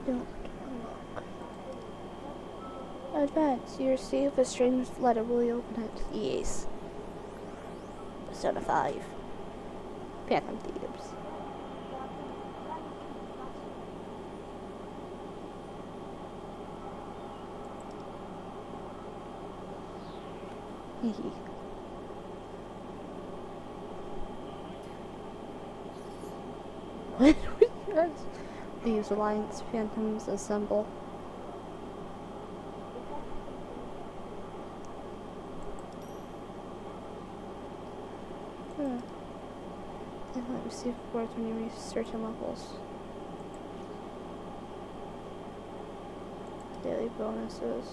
Don't look. Advance. You receive a strange letter. Will you open it? Yes. Persona 5. Phantom Thieves. Hehe. What was yours? Thieves Alliance Phantoms Assemble. Definitely receive rewards when you reach certain levels. Daily bonuses.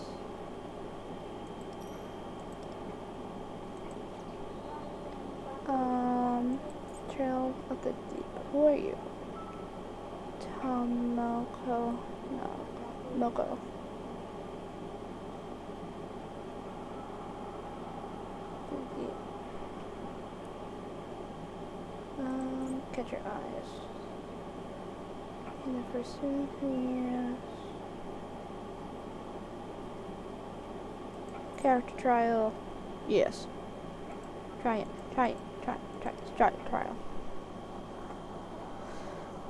Trail of the Deep. Who are you? Tomoko. No. Moko. Catch your eyes. In the pursuit, yes. Character trial. Yes. Trial.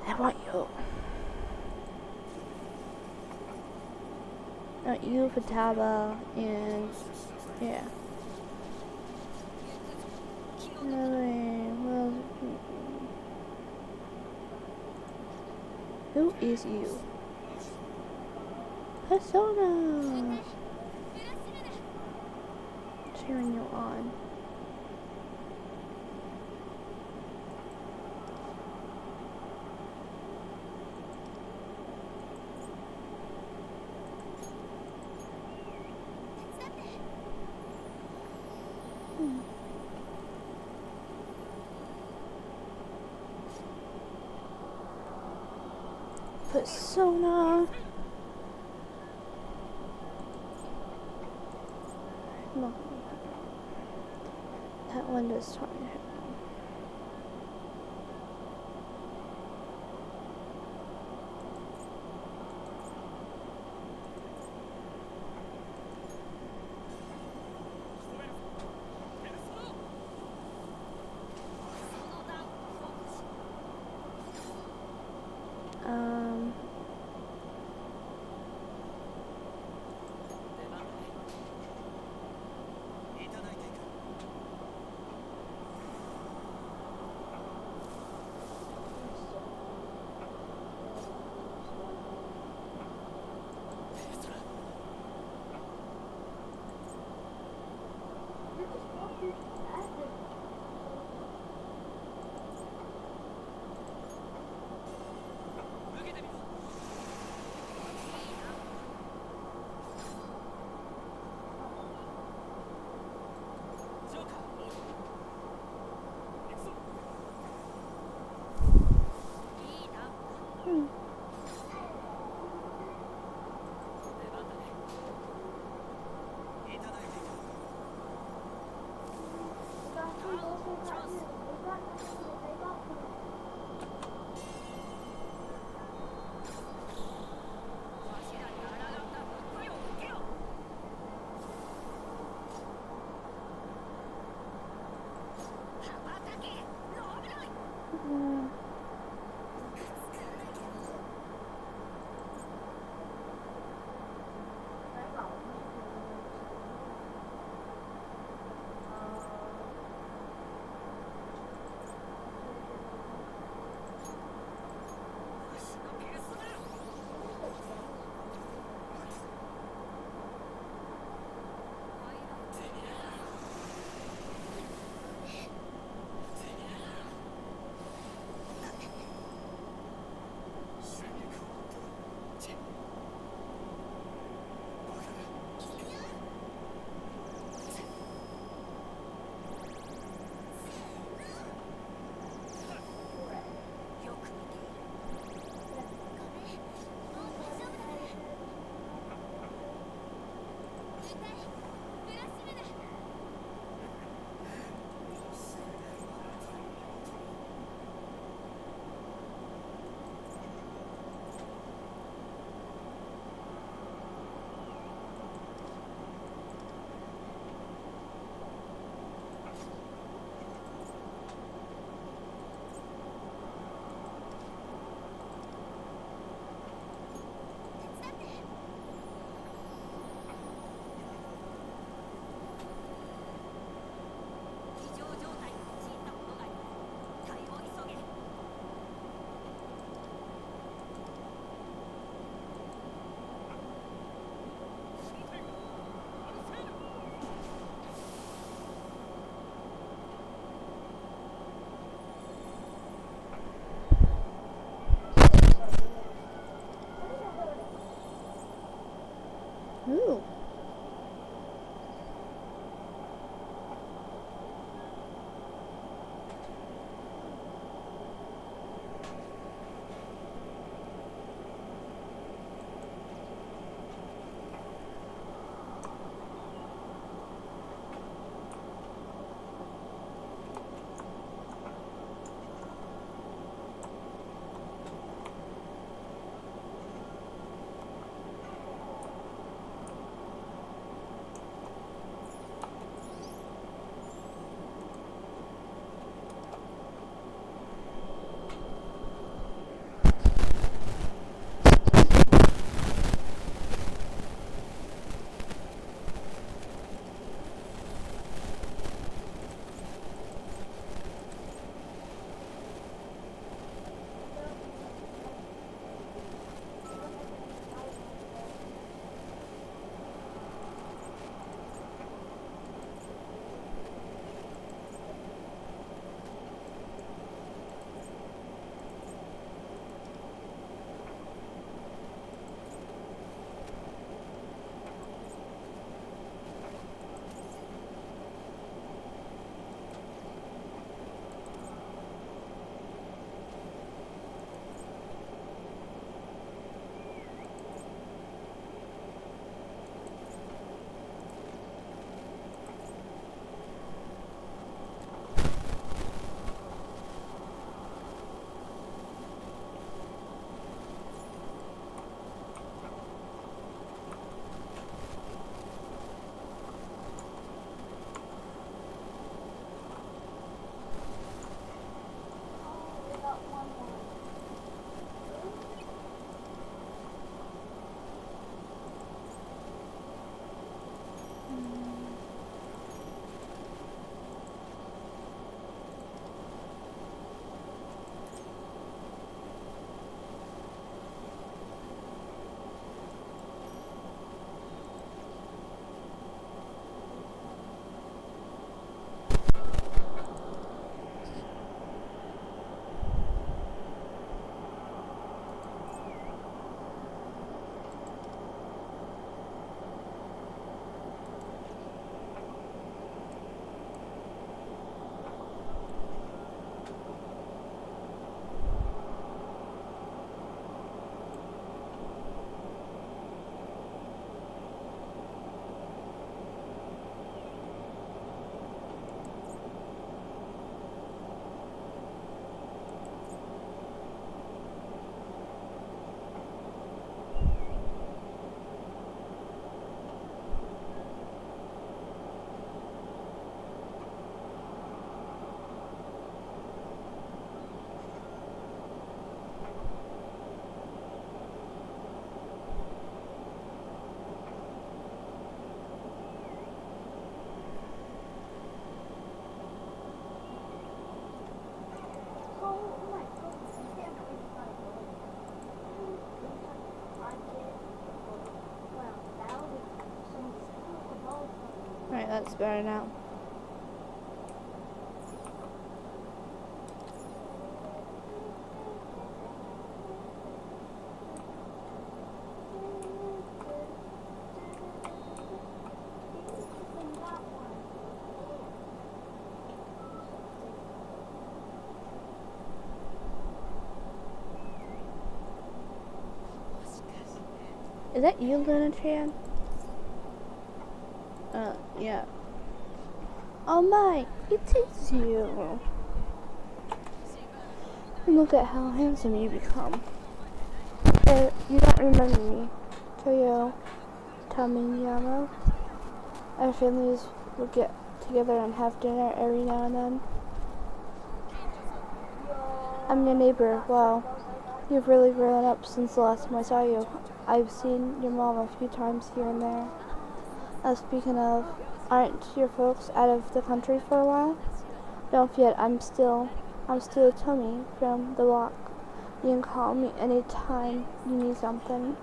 I want you. You, Futaba, and yeah. Well, who is you? Persona. Cheering you on. Persona. No. That window's trying to hit me. Alright, that's better now. Is that you, Luna Chan? Yeah. Oh my, it is you. And look at how handsome you become. You don't remember me. Toyo Tamiyama. Our families would get together and have dinner every now and then. I'm your neighbor. Wow. You've really grown up since the last time I saw you. I've seen your mom a few times here and there. Speaking of, aren't your folks out of the country for a while? Don't forget, I'm still Tommy from the block. You can call me anytime you need something.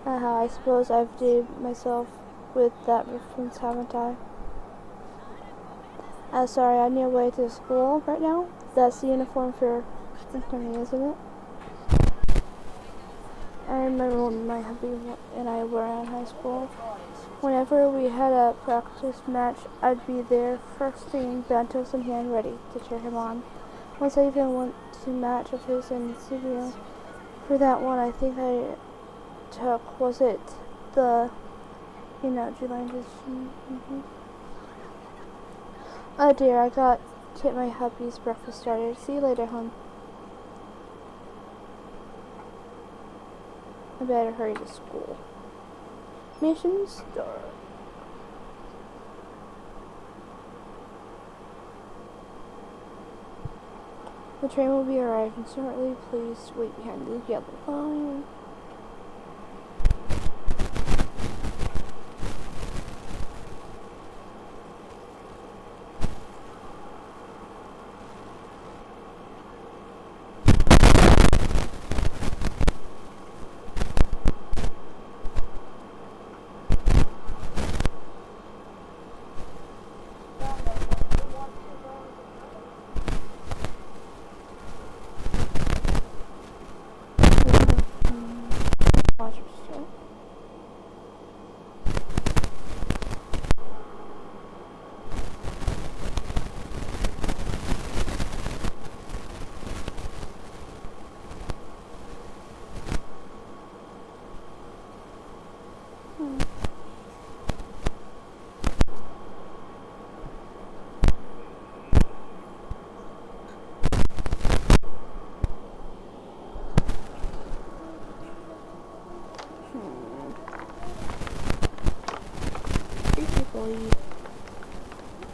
I suppose I've dated myself with that reference, haven't I? Sorry, I'm on your way to school right now. That's the uniform for me, isn't it? I remember when my hubby and I were in high school. Whenever we had a practice match, I'd be there first thing, bentos in hand, ready to cheer him on. Once I even went to match of his in Sibiu. For that one, I think I took, was it the, July edition? Oh dear, I got to get my hubby's breakfast started. See you later, hon. I better hurry to school. Mission start. The train will be arriving shortly. Please wait behind the yellow line.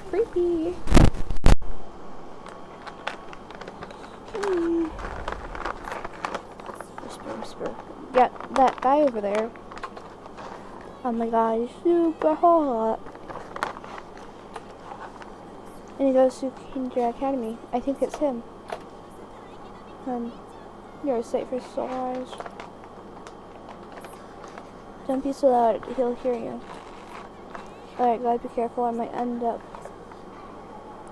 Creepy. Whisper. Yeah, that guy over there. Oh my god, he's super hot. And he goes to Kinja Academy. I think it's him. You're a sight for sore eyes. Don't be so loud, he'll hear you. Alright, gotta be careful, I might end up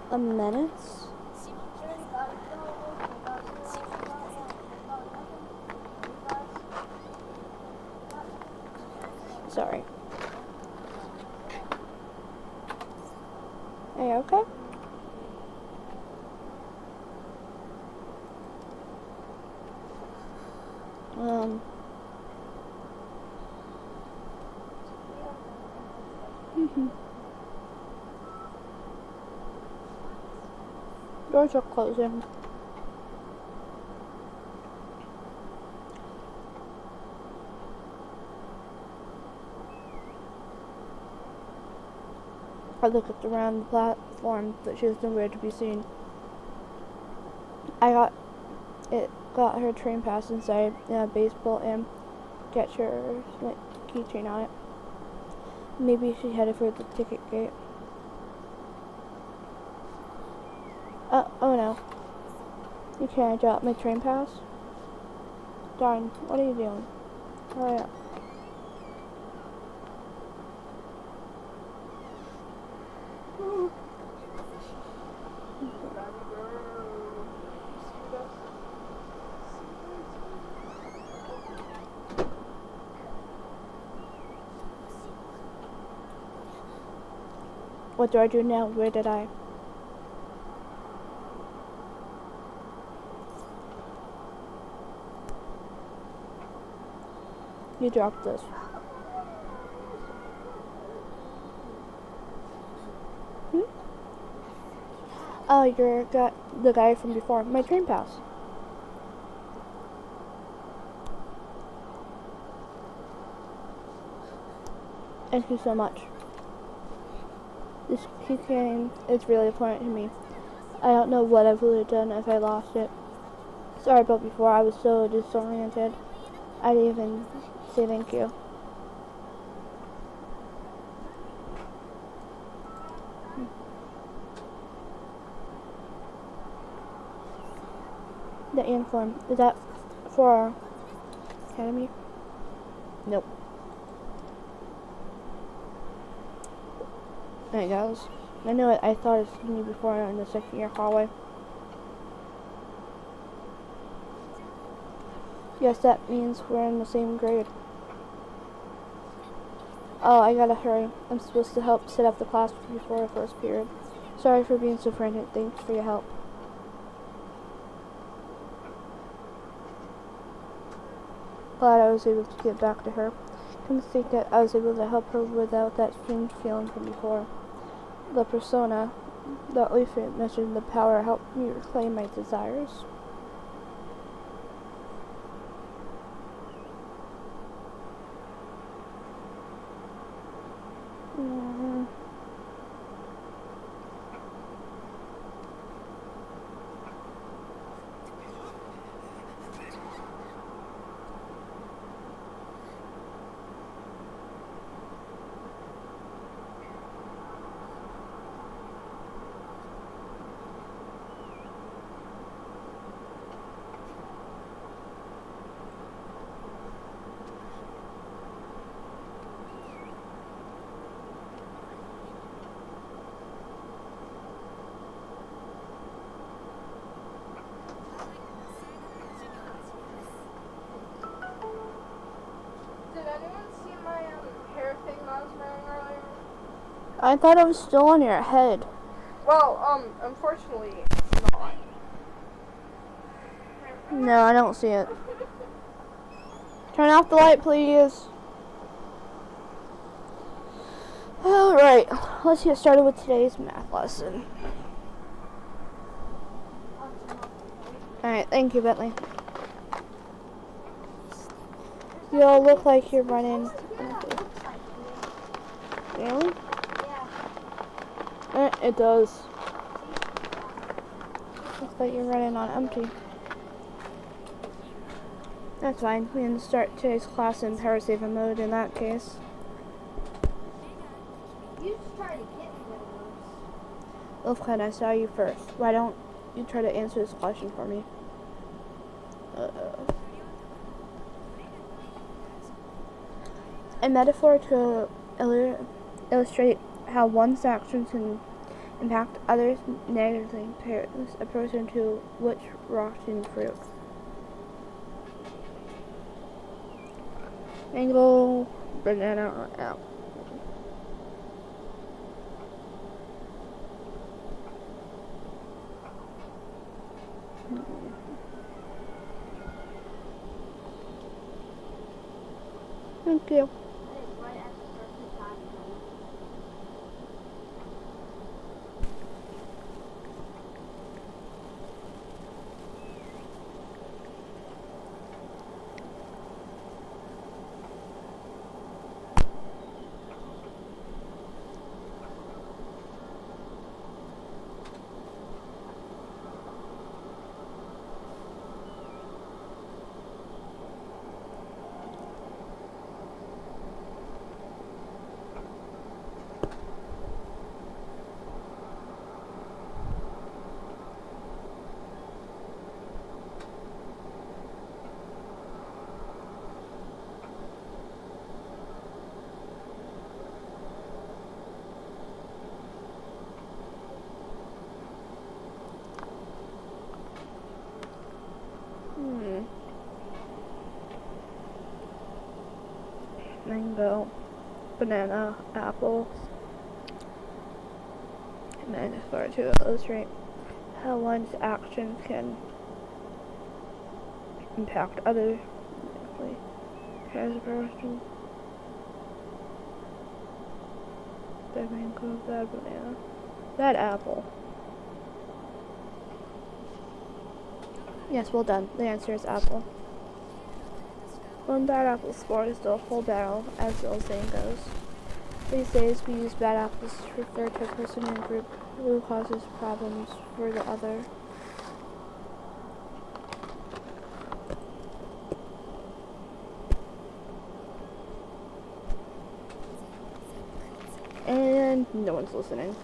a menace. Sorry. Are you okay? Doors are closing. I looked around the platform, but she was nowhere to be seen. Got her train pass inside a baseball and get your keychain on it. Maybe she headed for the ticket gate. Oh no. You can't drop my train pass? Darn, what are you doing? Hurry up. What do I do now? Where did I? You dropped this. Oh, you're the guy from before. My train pass. Thank you so much. This keychain is really important to me. I don't know what I would have done if I lost it. Sorry about before, I was so disoriented. I didn't even say thank you. The uniform, is that for our academy? Nope. There it goes. I knew it, I thought it was me before in the second year hallway. Yes, that means we're in the same grade. Oh, I gotta hurry. I'm supposed to help set up the class before our first period. Sorry for being so frantic. Thanks for your help. Glad I was able to get back to her. Come to think that I was able to help her without that strange feeling from before. The persona, the leaflet mentioned the power helped me reclaim my desires. Did anyone see my hair thing that I was wearing earlier? I thought it was still on your head. Well, unfortunately, it's not. No, I don't see it. Turn off the light, please. Alright, let's get started with today's math lesson. Alright, thank you, Bentley. You all look like you're running. Really? Yeah. It does. Looks like you're running on empty. That's fine. We can start today's class in power saving mode in that case. You just try to get me with Wolfcut, I saw you first. Why don't you try to answer this question for me? A metaphor to illustrate how one's actions can impact others negatively compares a person to which rotten fruit. Mango, banana, apple. Thank you. That is right at the perfect time. Mango, banana, apple. metaphor to illustrate how one's actions can impact others as a person. Bad mango, bad banana, bad apple. Yes, well done. The answer is apple. One bad apple spoils the whole barrel, as the old saying goes. These days, we use bad apples to refer to a person in a group who causes problems for the other. And no one's listening.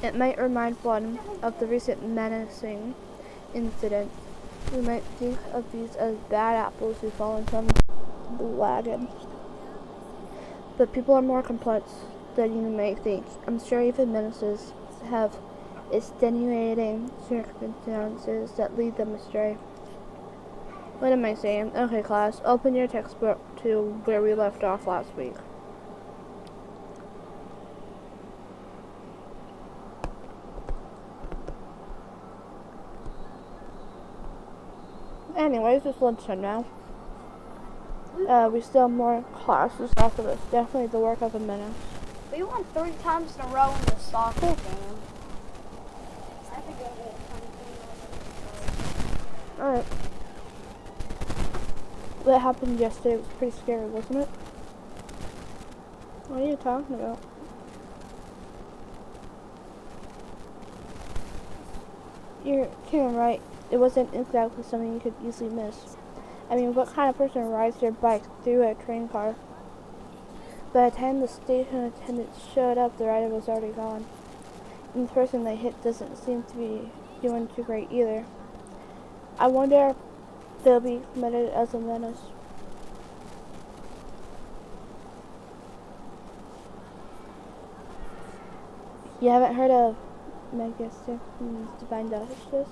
It might remind one of the recent menacing incident. We might think of these as bad apples who've fallen from the wagon. But people are more complex than you may think. I'm sure even menaces have extenuating circumstances that lead them astray. What am I saying? Okay, class, open your textbook to where we left off last week. Anyways, it's lunchtime now. We still have more classes after this. Definitely the work of a minute. We won 3 times in a row in the soccer game. I think I did. Alright. What happened yesterday was pretty scary, wasn't it? What are you talking about? You're kind of right. It wasn't exactly something you could easily miss. I mean, what kind of person rides their bike through a train car? By the time the station attendant showed up, the rider was already gone. And the person they hit doesn't seem to be doing too great either. I wonder if they'll be committed as a menace. You haven't heard of Magistic Divine Justice?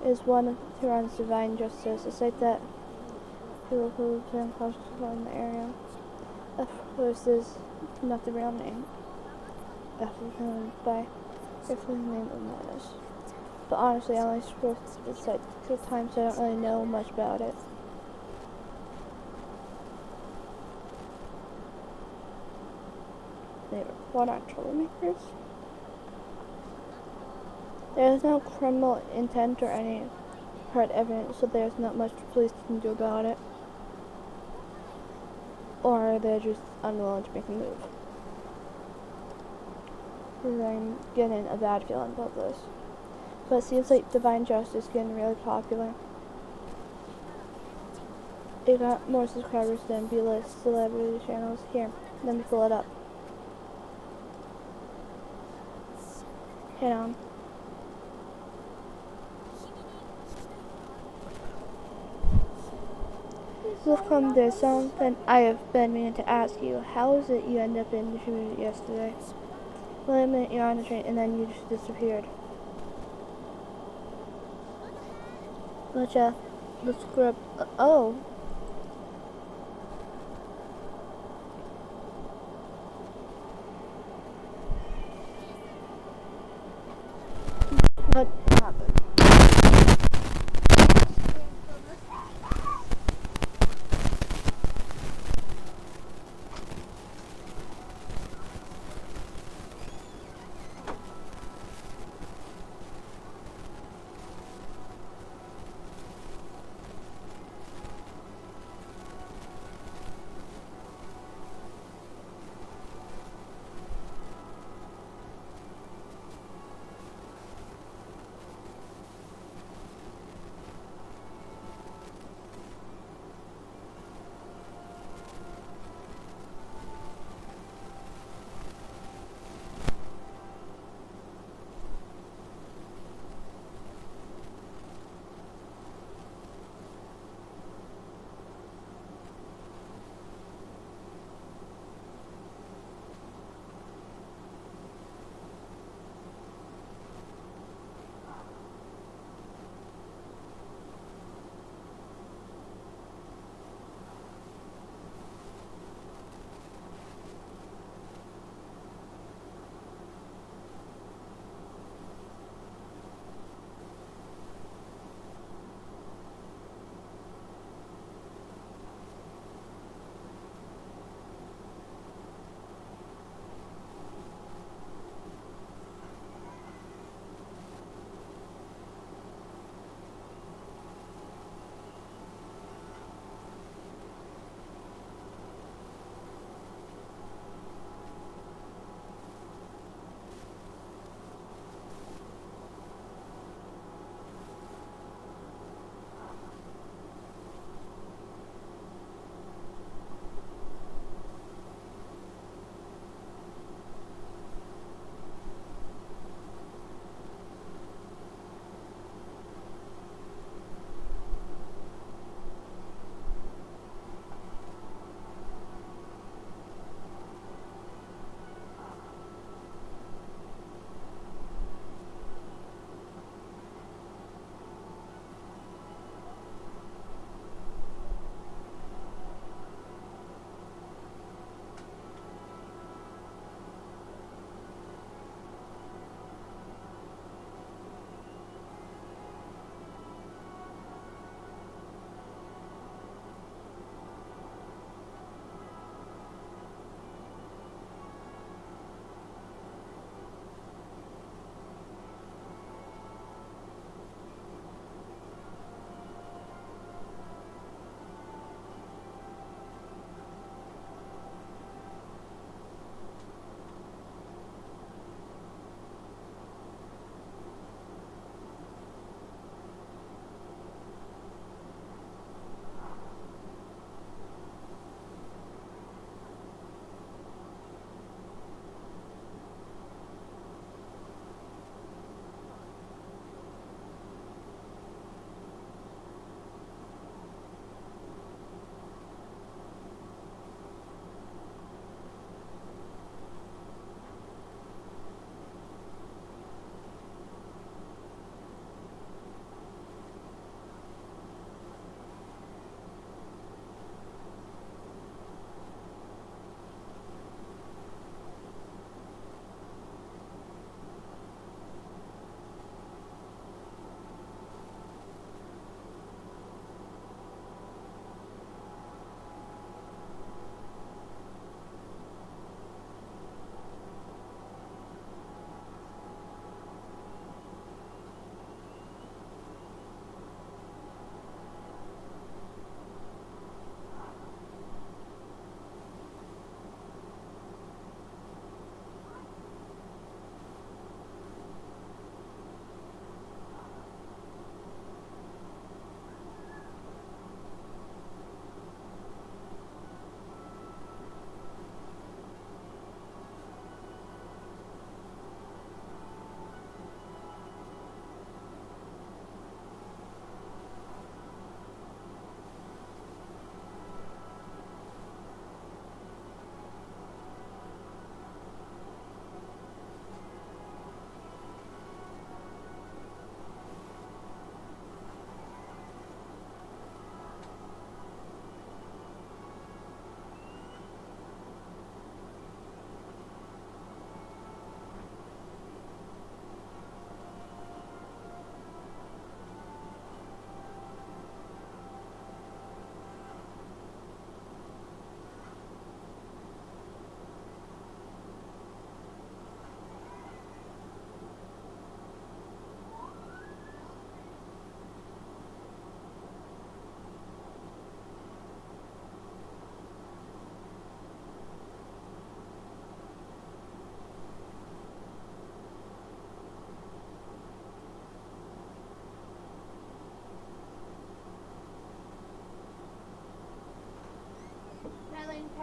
Is one who runs Divine Justice, a site that people who have been possible in the area. Of course, is not the real name. African by carefully named Lotus. But honestly, I only scrolled through the site 2 times, so I don't really know much about it. What are troublemakers? There is no criminal intent or any hard evidence, so there's not much the police can do about it. Or they're just unwilling to make a move. I'm getting a bad feeling about this. But it seems like Divine Justice is getting really popular. It got more subscribers than B-list celebrity channels. Here, let me pull it up. Hang on. So come there's something I have been meaning to ask you. How is it you end up in the community yesterday? Well, a minute you're on the train and then you just disappeared. Gotcha. Let's grab. Oh. What happened?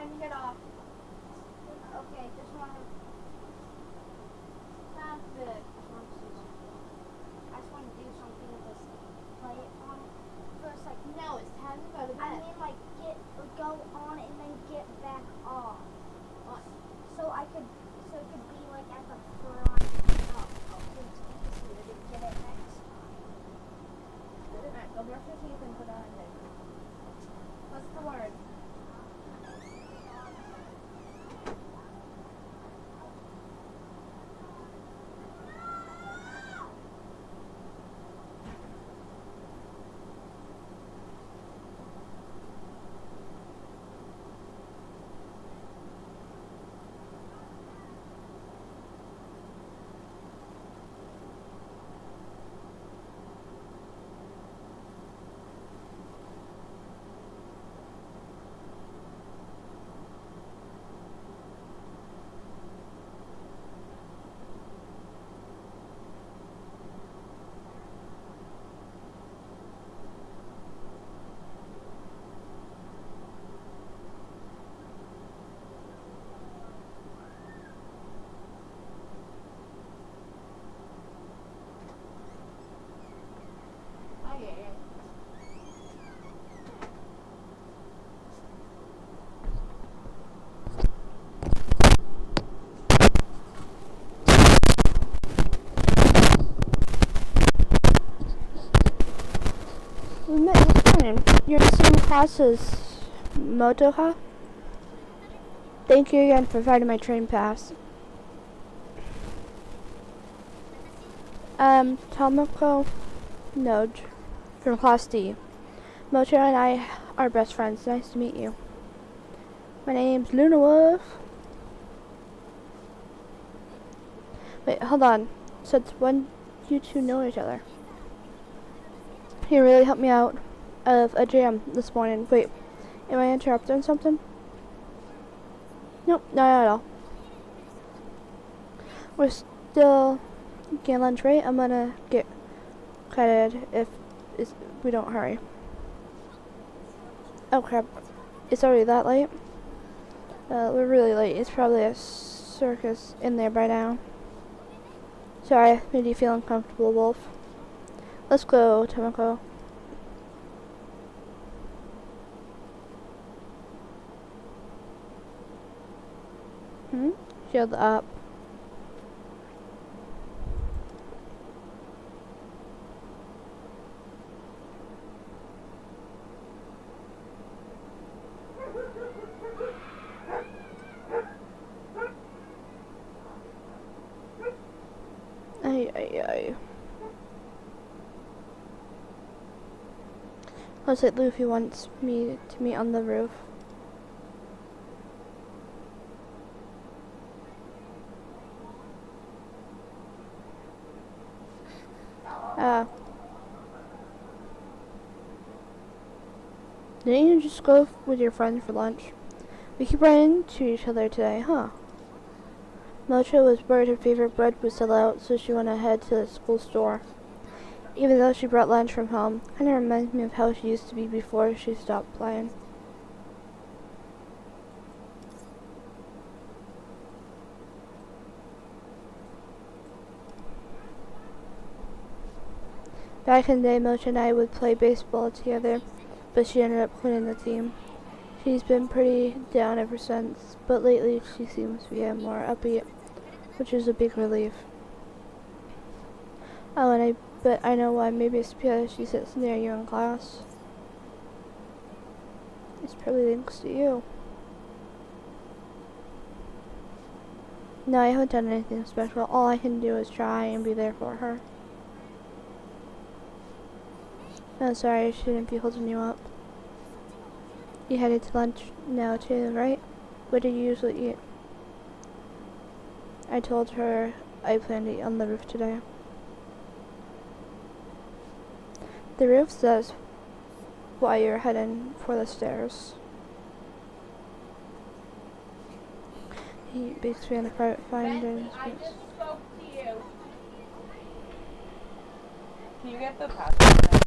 can get off. Okay, just want to. Sounds good. I just want to do something with this. Play it on for a second. No, it's time to go to I bed. mean, like go on and then get back off. What? So it could be like at the front. Oh, it's easier to get it next time. Alright, go brush your teeth and put on a thing. What's the word? Oh, yeah. We met this morning. You're in the same class as Motoha? Thank you again for finding my train pass. Tomoko Noj from Class D. Moto and I are best friends. Nice to meet you. My name's Luna Wolf. Wait, hold on. Since when you two know each other? He really helped me out of a jam this morning. Wait, am I interrupting something? Nope, not at all. We're still getting lunch, right? I'm gonna get credited if we don't hurry. Oh crap, it's already that late? We're really late. It's probably a circus in there by now. Sorry, I made you feel uncomfortable, Wolf. Let's go, Tomoko. Shield up. Ay. Looks like Luffy wants me to meet on the roof. Didn't you just go with your friends for lunch? We keep running into each other today, huh? Mocha was worried her favorite bread would sell out, so she went ahead to the school store. Even though she brought lunch from home, kinda reminds me of how she used to be before she stopped playing. Back in the day, Mocha and I would play baseball together, but she ended up quitting the team. She's been pretty down ever since, but lately she seems to be more upbeat, which is a big relief. Oh, but I know why. Maybe it's because she sits near you in class. It's probably thanks to you. No, I haven't done anything special. All I can do is try and be there for her. I'm sorry, I shouldn't be holding you up. You headed to lunch now too, right? What do you usually eat? I told her I plan to eat on the roof today. The roof says why you're heading for the stairs. He beats me on the private finder. Ben, I just spoke to you. Can you get the password?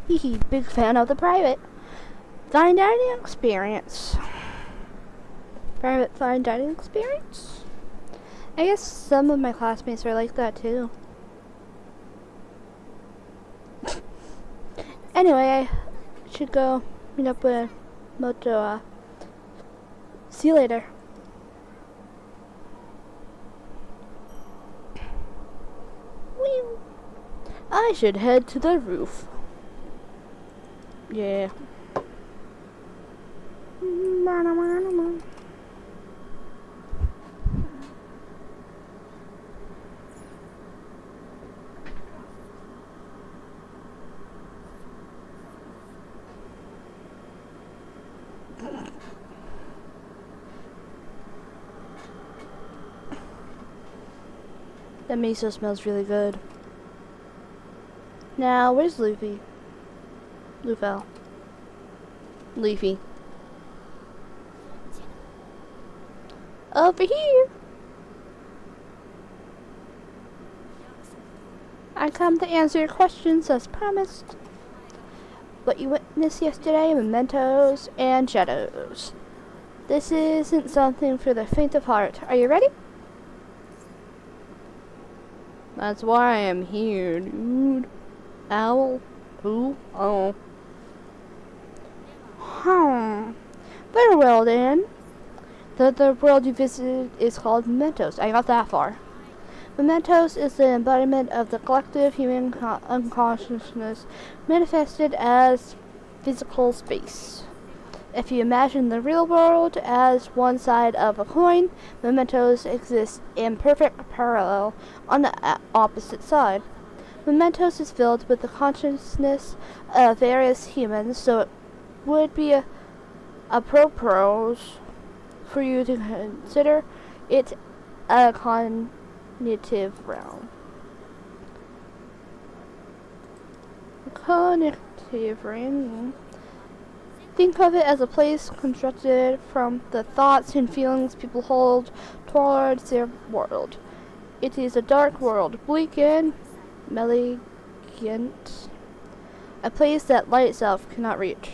Hee big fan of the private fine dining experience. Private fine dining experience? I guess some of my classmates are like that too. Anyway, I should go meet up with Moto. See you later. Whee! I should head to the roof. Yeah. That miso smells really good. Now, where's Luffy? Luffy. Leafy. Over here. I come to answer your questions as promised. What you witnessed yesterday, mementos and shadows. This isn't something for the faint of heart. Are you ready? That's why I'm here, dude. Owl? Who? Oh. Very well then. The world you visited is called Mementos. I got that far. Mementos is the embodiment of the collective human unconsciousness manifested as physical space. If you imagine the real world as one side of a coin, mementos exist in perfect parallel on the opposite side. Mementos is filled with the consciousness of various humans, so it would be appropriate for you to consider it a cognitive realm. Cognitive realm. Think of it as a place constructed from the thoughts and feelings people hold towards their world. It is a dark world, bleak and malignant, a place that light itself cannot reach.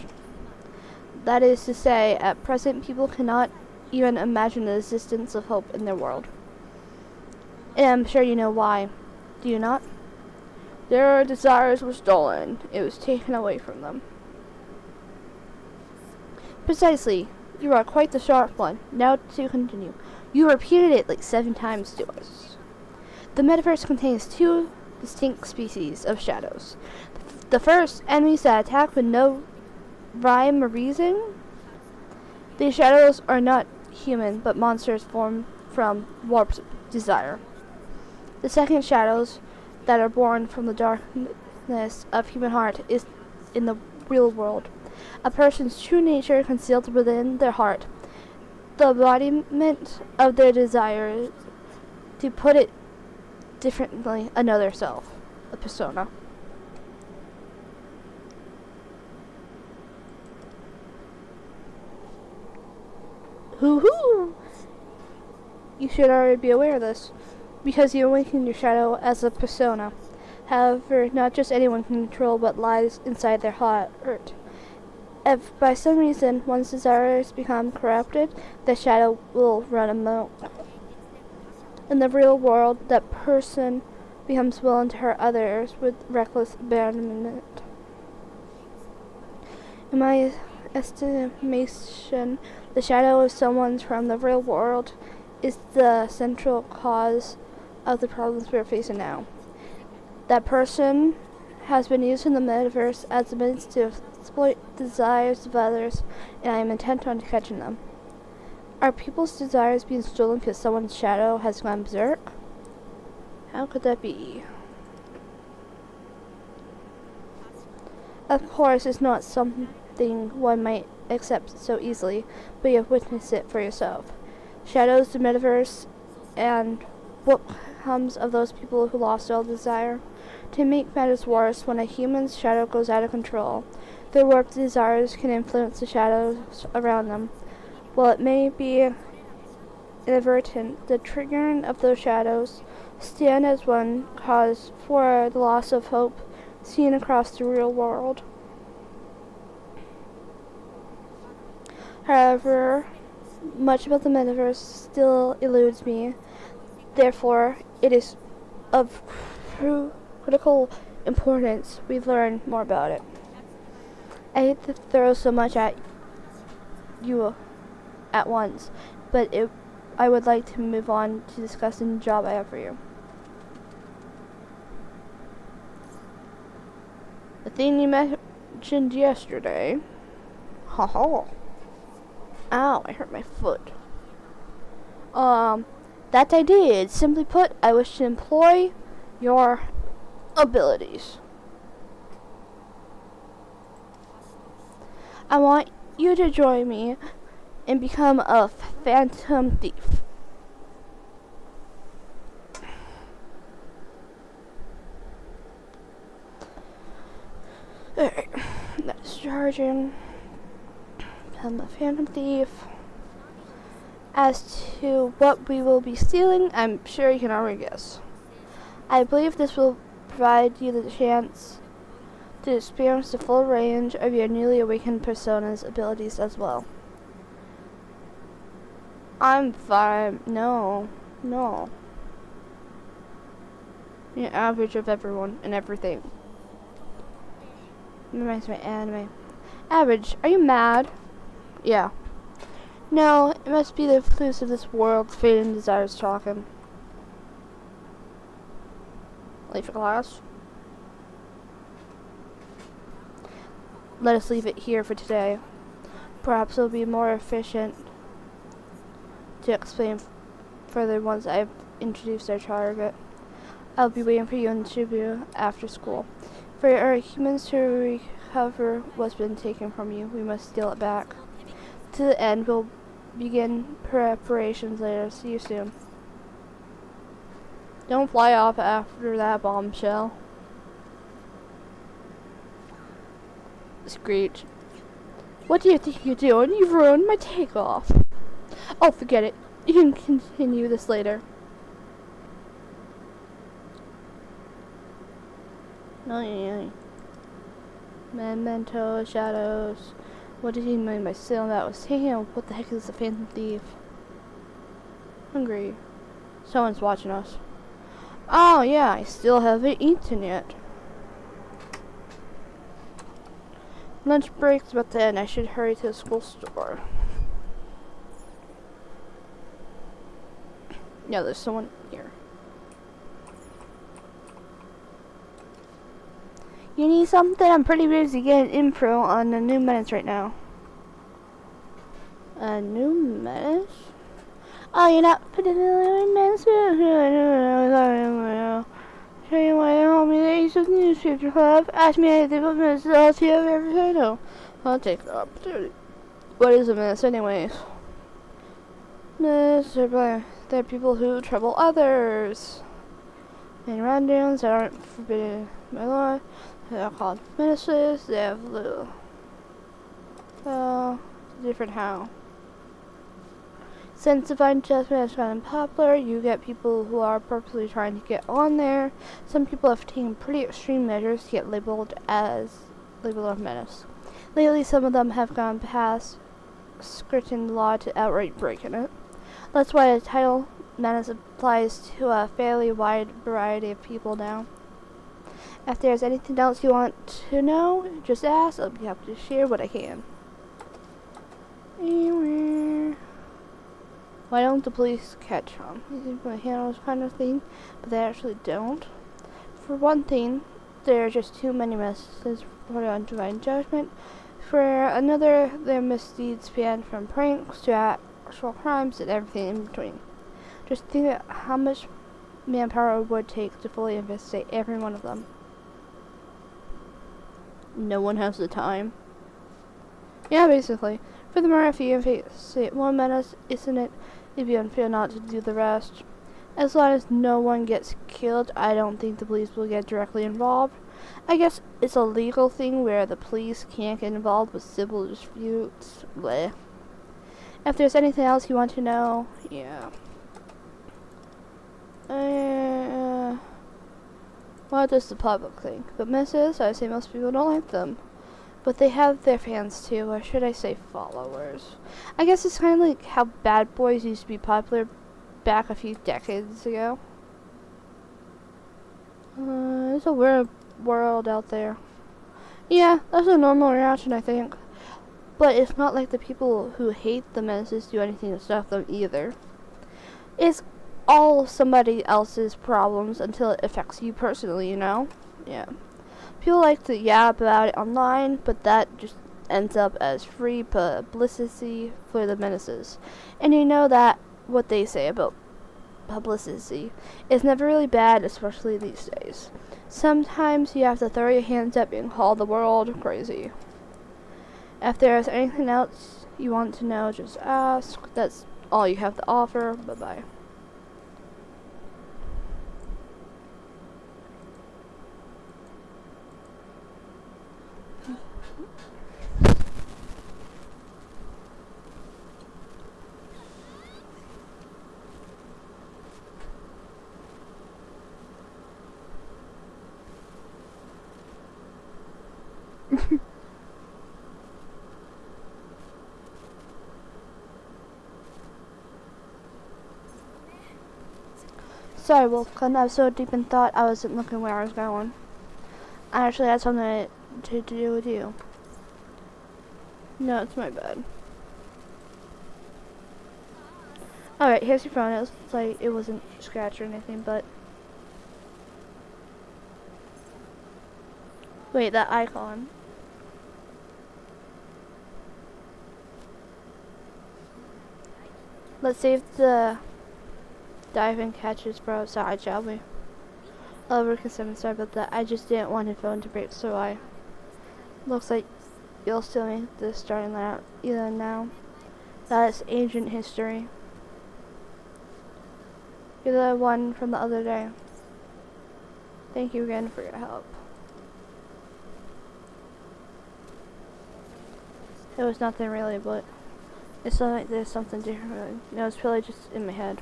That is to say, at present people cannot even imagine the existence of hope in their world. And I'm sure you know why. Do you not? Their desires were stolen. It was taken away from them. Precisely. You are quite the sharp one. Now to continue. You repeated it like 7 times to us. The metaverse contains 2 distinct species of shadows. The first, enemies that attack with no rhyme or reason. These shadows are not human, but monsters formed from warped desire. The second, shadows that are born from the darkness of human heart, is in the real world. A person's true nature concealed within their heart. The embodiment of their desires, to put it differently, another self, a persona. Hoo-hoo! You should already be aware of this, because you awaken your shadow as a persona. However, not just anyone can control what lies inside their heart. If by some reason one's desires become corrupted, the shadow will run amok. In the real world, that person becomes willing to hurt others with reckless abandonment. In my estimation, the shadow of someone from the real world is the central cause of the problems we're facing now. That person has been using the metaverse as a means to exploit the desires of others, and I am intent on catching them. Are people's desires being stolen because someone's shadow has gone berserk? How could that be? Of course, it's not something one might accept so easily, but you have witnessed it for yourself. Shadows, the metaverse, and what comes of those people who lost all desire. To make matters worse, when a human's shadow goes out of control, their warped desires can influence the shadows around them. While it may be inadvertent, the triggering of those shadows stand as one cause for the loss of hope seen across the real world. However, much about the metaverse still eludes me. Therefore, it is of critical importance we learn more about it. I hate to throw so much at you at once, but I would like to move on to discussing the job I have for you. The thing you mentioned yesterday. Haha. Ow, I hurt my foot. That I did. Simply put, I wish to employ your abilities. I want you to join me and become a phantom thief. Alright, that's charging. Become a phantom thief. As to what we will be stealing, I'm sure you can already guess. I believe this will provide you the chance to experience the full range of your newly awakened persona's abilities as well. I'm fine. No. You're average of everyone and everything. Reminds me of anime. Average. Are you mad? Yeah. No, it must be the flus of this world fading desires talking. Late for class? Let us leave it here for today. Perhaps it'll be more efficient to explain further once I've introduced our target. I'll be waiting for you in Shibuya after school. For our humans to recover what's been taken from you, we must steal it back. To the end, we'll begin preparations later. See you soon. Don't fly off after that bombshell. Screech. What do you think you're doing? You've ruined my takeoff. Oh, forget it. You can continue this later. No. Memento, shadows. What did he mean by stealing that? Was taking him. What the heck is a phantom thief? Hungry. Someone's watching us. Oh yeah, I still haven't eaten yet. Lunch break's about to end. I should hurry to the school store. Yeah, there's someone here. You need something? I'm pretty busy getting info on the new menace right now. A new menace? Oh, you're not particularly menace? Show you why I help me. The Ace of Newspaper Club. Ask me anything about menaces. I'll see everything I know. I'll take the opportunity. What is a menace, anyways? Menaces are they're people who trouble others. In rundowns that aren't forbidden by law, they are called menaces. They have little. Different how. Since divine judgment has gotten popular, you get people who are purposely trying to get on there. Some people have taken pretty extreme measures to get labeled a menace. Lately, some of them have gone past skirting the law to outright breaking it. That's why the title menace applies to a fairly wide variety of people now. If there's anything else you want to know, just ask. I'll be happy to share what I can. Why don't the police catch him? They think they handle this kind of thing, but they actually don't. For one thing, there are just too many messages reported on divine judgment. For another, their misdeeds span from pranks to actual crimes and everything in between. Just think of how much manpower it would take to fully investigate every one of them. No one has the time. Yeah, basically. Furthermore, if you investigate one menace, isn't it? It'd be unfair not to do the rest. As long as no one gets killed, I don't think the police will get directly involved. I guess it's a legal thing where the police can't get involved with civil disputes. Bleh. If there's anything else you want to know, yeah. What does the public think? But menaces, I say most people don't like them. But they have their fans too, or should I say followers. I guess it's kind of like how Bad Boys used to be popular back a few decades ago. It's a weird world out there. Yeah, that's a normal reaction, I think. But it's not like the people who hate the Menaces do anything to stop them either. It's all somebody else's problems until it affects you personally, you know? Yeah. People like to yap about it online, but that just ends up as free publicity for the Menaces. And you know that what they say about publicity is never really bad, especially these days. Sometimes you have to throw your hands up and call the world crazy. If there is anything else you want to know, just ask. That's all you have to offer. Bye-bye. Sorry, Wolfcon, I was so deep in thought I wasn't looking where I was going. I actually had something to do with you. No, it's my bad. Alright, here's your phone. It was like it wasn't scratched or anything, but wait, that icon. Let's see if the diving catches bro outside, shall we? Oh, Rick is 7, sorry about that. I just didn't want your phone to break, so I. Looks like you'll still make this starting that either now. That is ancient history. You're the one from the other day. Thank you again for your help. It was nothing really, but it's like there's something different. No, it's probably just in my head.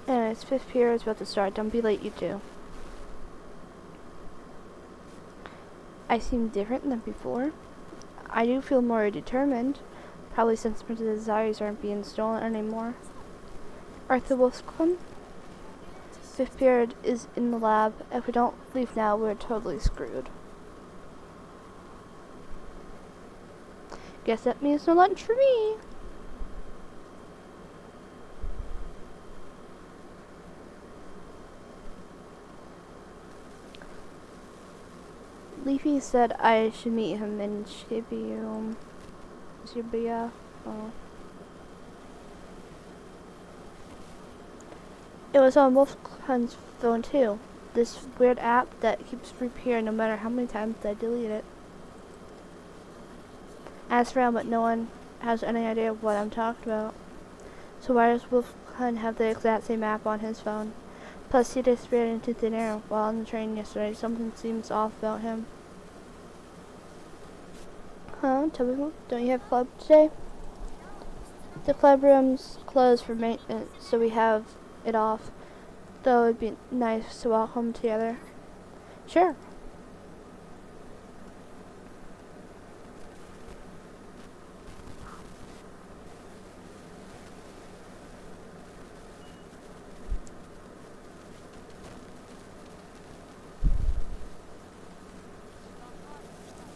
And it's 5th period, it's about to start. Don't be late, you two. I seem different than before. I do feel more determined. Probably since my desires aren't being stolen anymore. Arthur Wolfcon? 5th period is in the lab. If we don't leave now, we're totally screwed. Guess that means no lunch for me. Leafy said I should meet him in Shibuya. Oh. It was on Wolfcon's phone too. This weird app that keeps reappearing no matter how many times I delete it. Asked around, but no one has any idea what I'm talking about. So why does Wolfcon have the exact same app on his phone? Plus, he disappeared into thin air while on the train yesterday. Something seems off about him. Huh? Tell me more. Don't you have club today? The club room's closed for maintenance, so we have it off. Though it'd be nice to walk home together. Sure.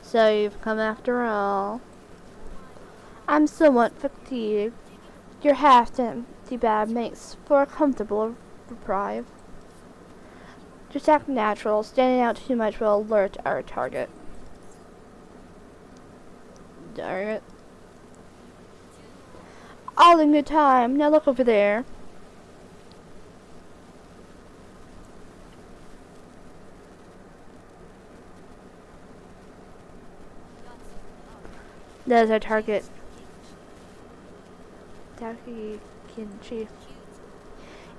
So you've come after all. I'm somewhat fatigued. Your half-empty bag makes for a comfortable reprieve. Just act natural. Standing out too much will alert our target. Target? All in good time. Now look over there. That is our target. Taki Kinchi.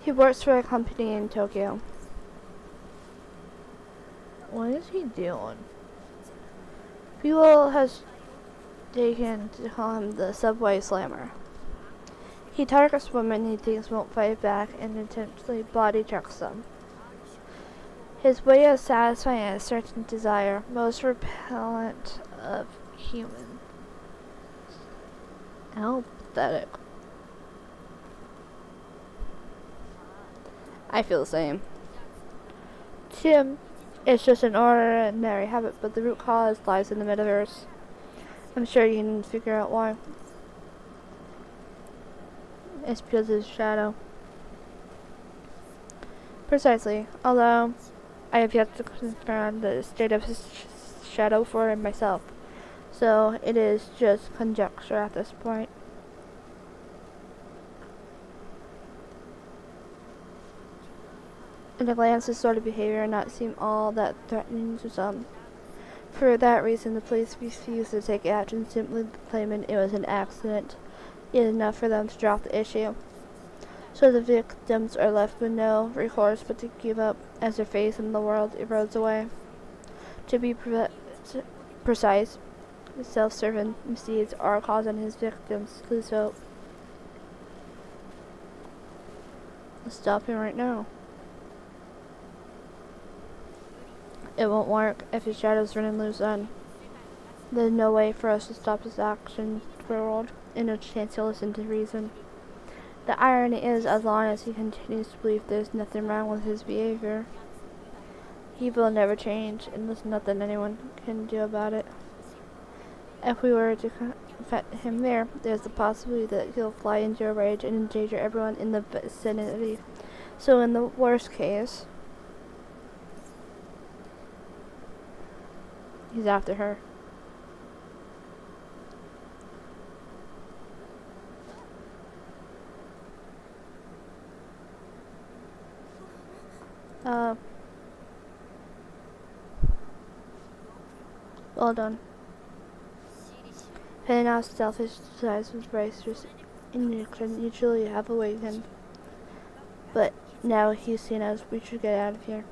He works for a company in Tokyo. What is he doing? People has taken to call him the Subway Slammer. He targets women he thinks won't fight back and intentionally body checks them. His way of satisfying a certain desire, most repellent of human. How pathetic. I feel the same. Tim, it's just an ordinary habit, but the root cause lies in the metaverse. I'm sure you can figure out why. It's because of his shadow. Precisely, although I have yet to confirm the state of his shadow for myself, so it is just conjecture at this point. At a glance, this sort of behavior not seem all that threatening to some. For that reason, the police refused to take action, simply claiming it was an accident. It is enough for them to drop the issue. So the victims are left with no recourse but to give up as their faith in the world erodes away. To be precise, self-serving misdeeds are causing his victims to lose hope. Let's stop him right now. It won't work if his shadow's running loose then. There's no way for us to stop his action for a world, and no chance he'll listen to reason. The irony is, as long as he continues to believe there's nothing wrong with his behavior, he will never change, and there's nothing anyone can do about it. If we were to confront him there's the possibility that he'll fly into a rage and endanger everyone in the vicinity. So in the worst case, he's after her. Well done. Penina's selfish desires was righteous indignation you truly have awakened. But now he's seen us, we should get out of here.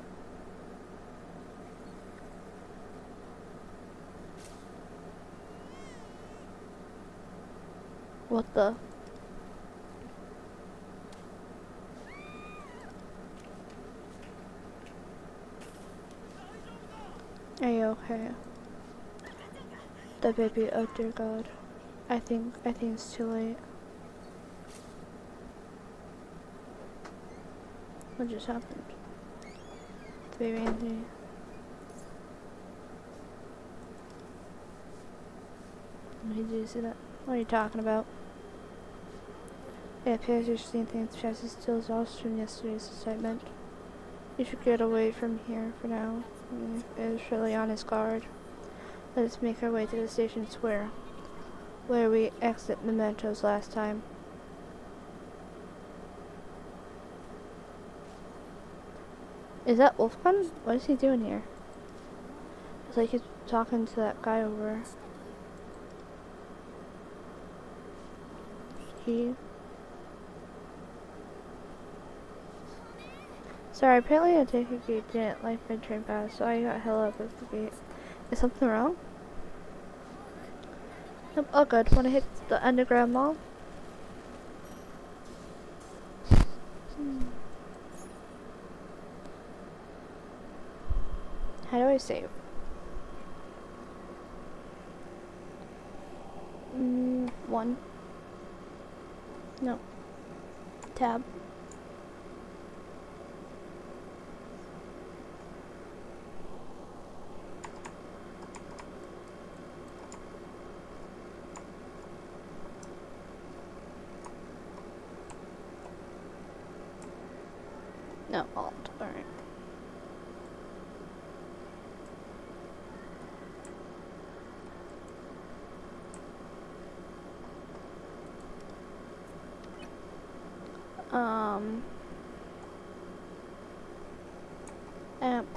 What the? Are you okay? The baby, oh dear God. I think it's too late. What just happened? The baby Anthony. Did you see that? What are you talking about? It appears you're seeing things past as still exhausted from yesterday's excitement. You should get away from here for now. It is really on his guard. Let us make our way to the station square, where we exit Mementos last time. Is that Wolfgun? What is he doing here? It's like he's talking to that guy over. Sorry, apparently I take a gate didn't like my train pass, so I got held up at the gate. Is something wrong? Nope, all good. Wanna hit the underground mall? How do I save? One. No. Tab. No, Alt. Alright.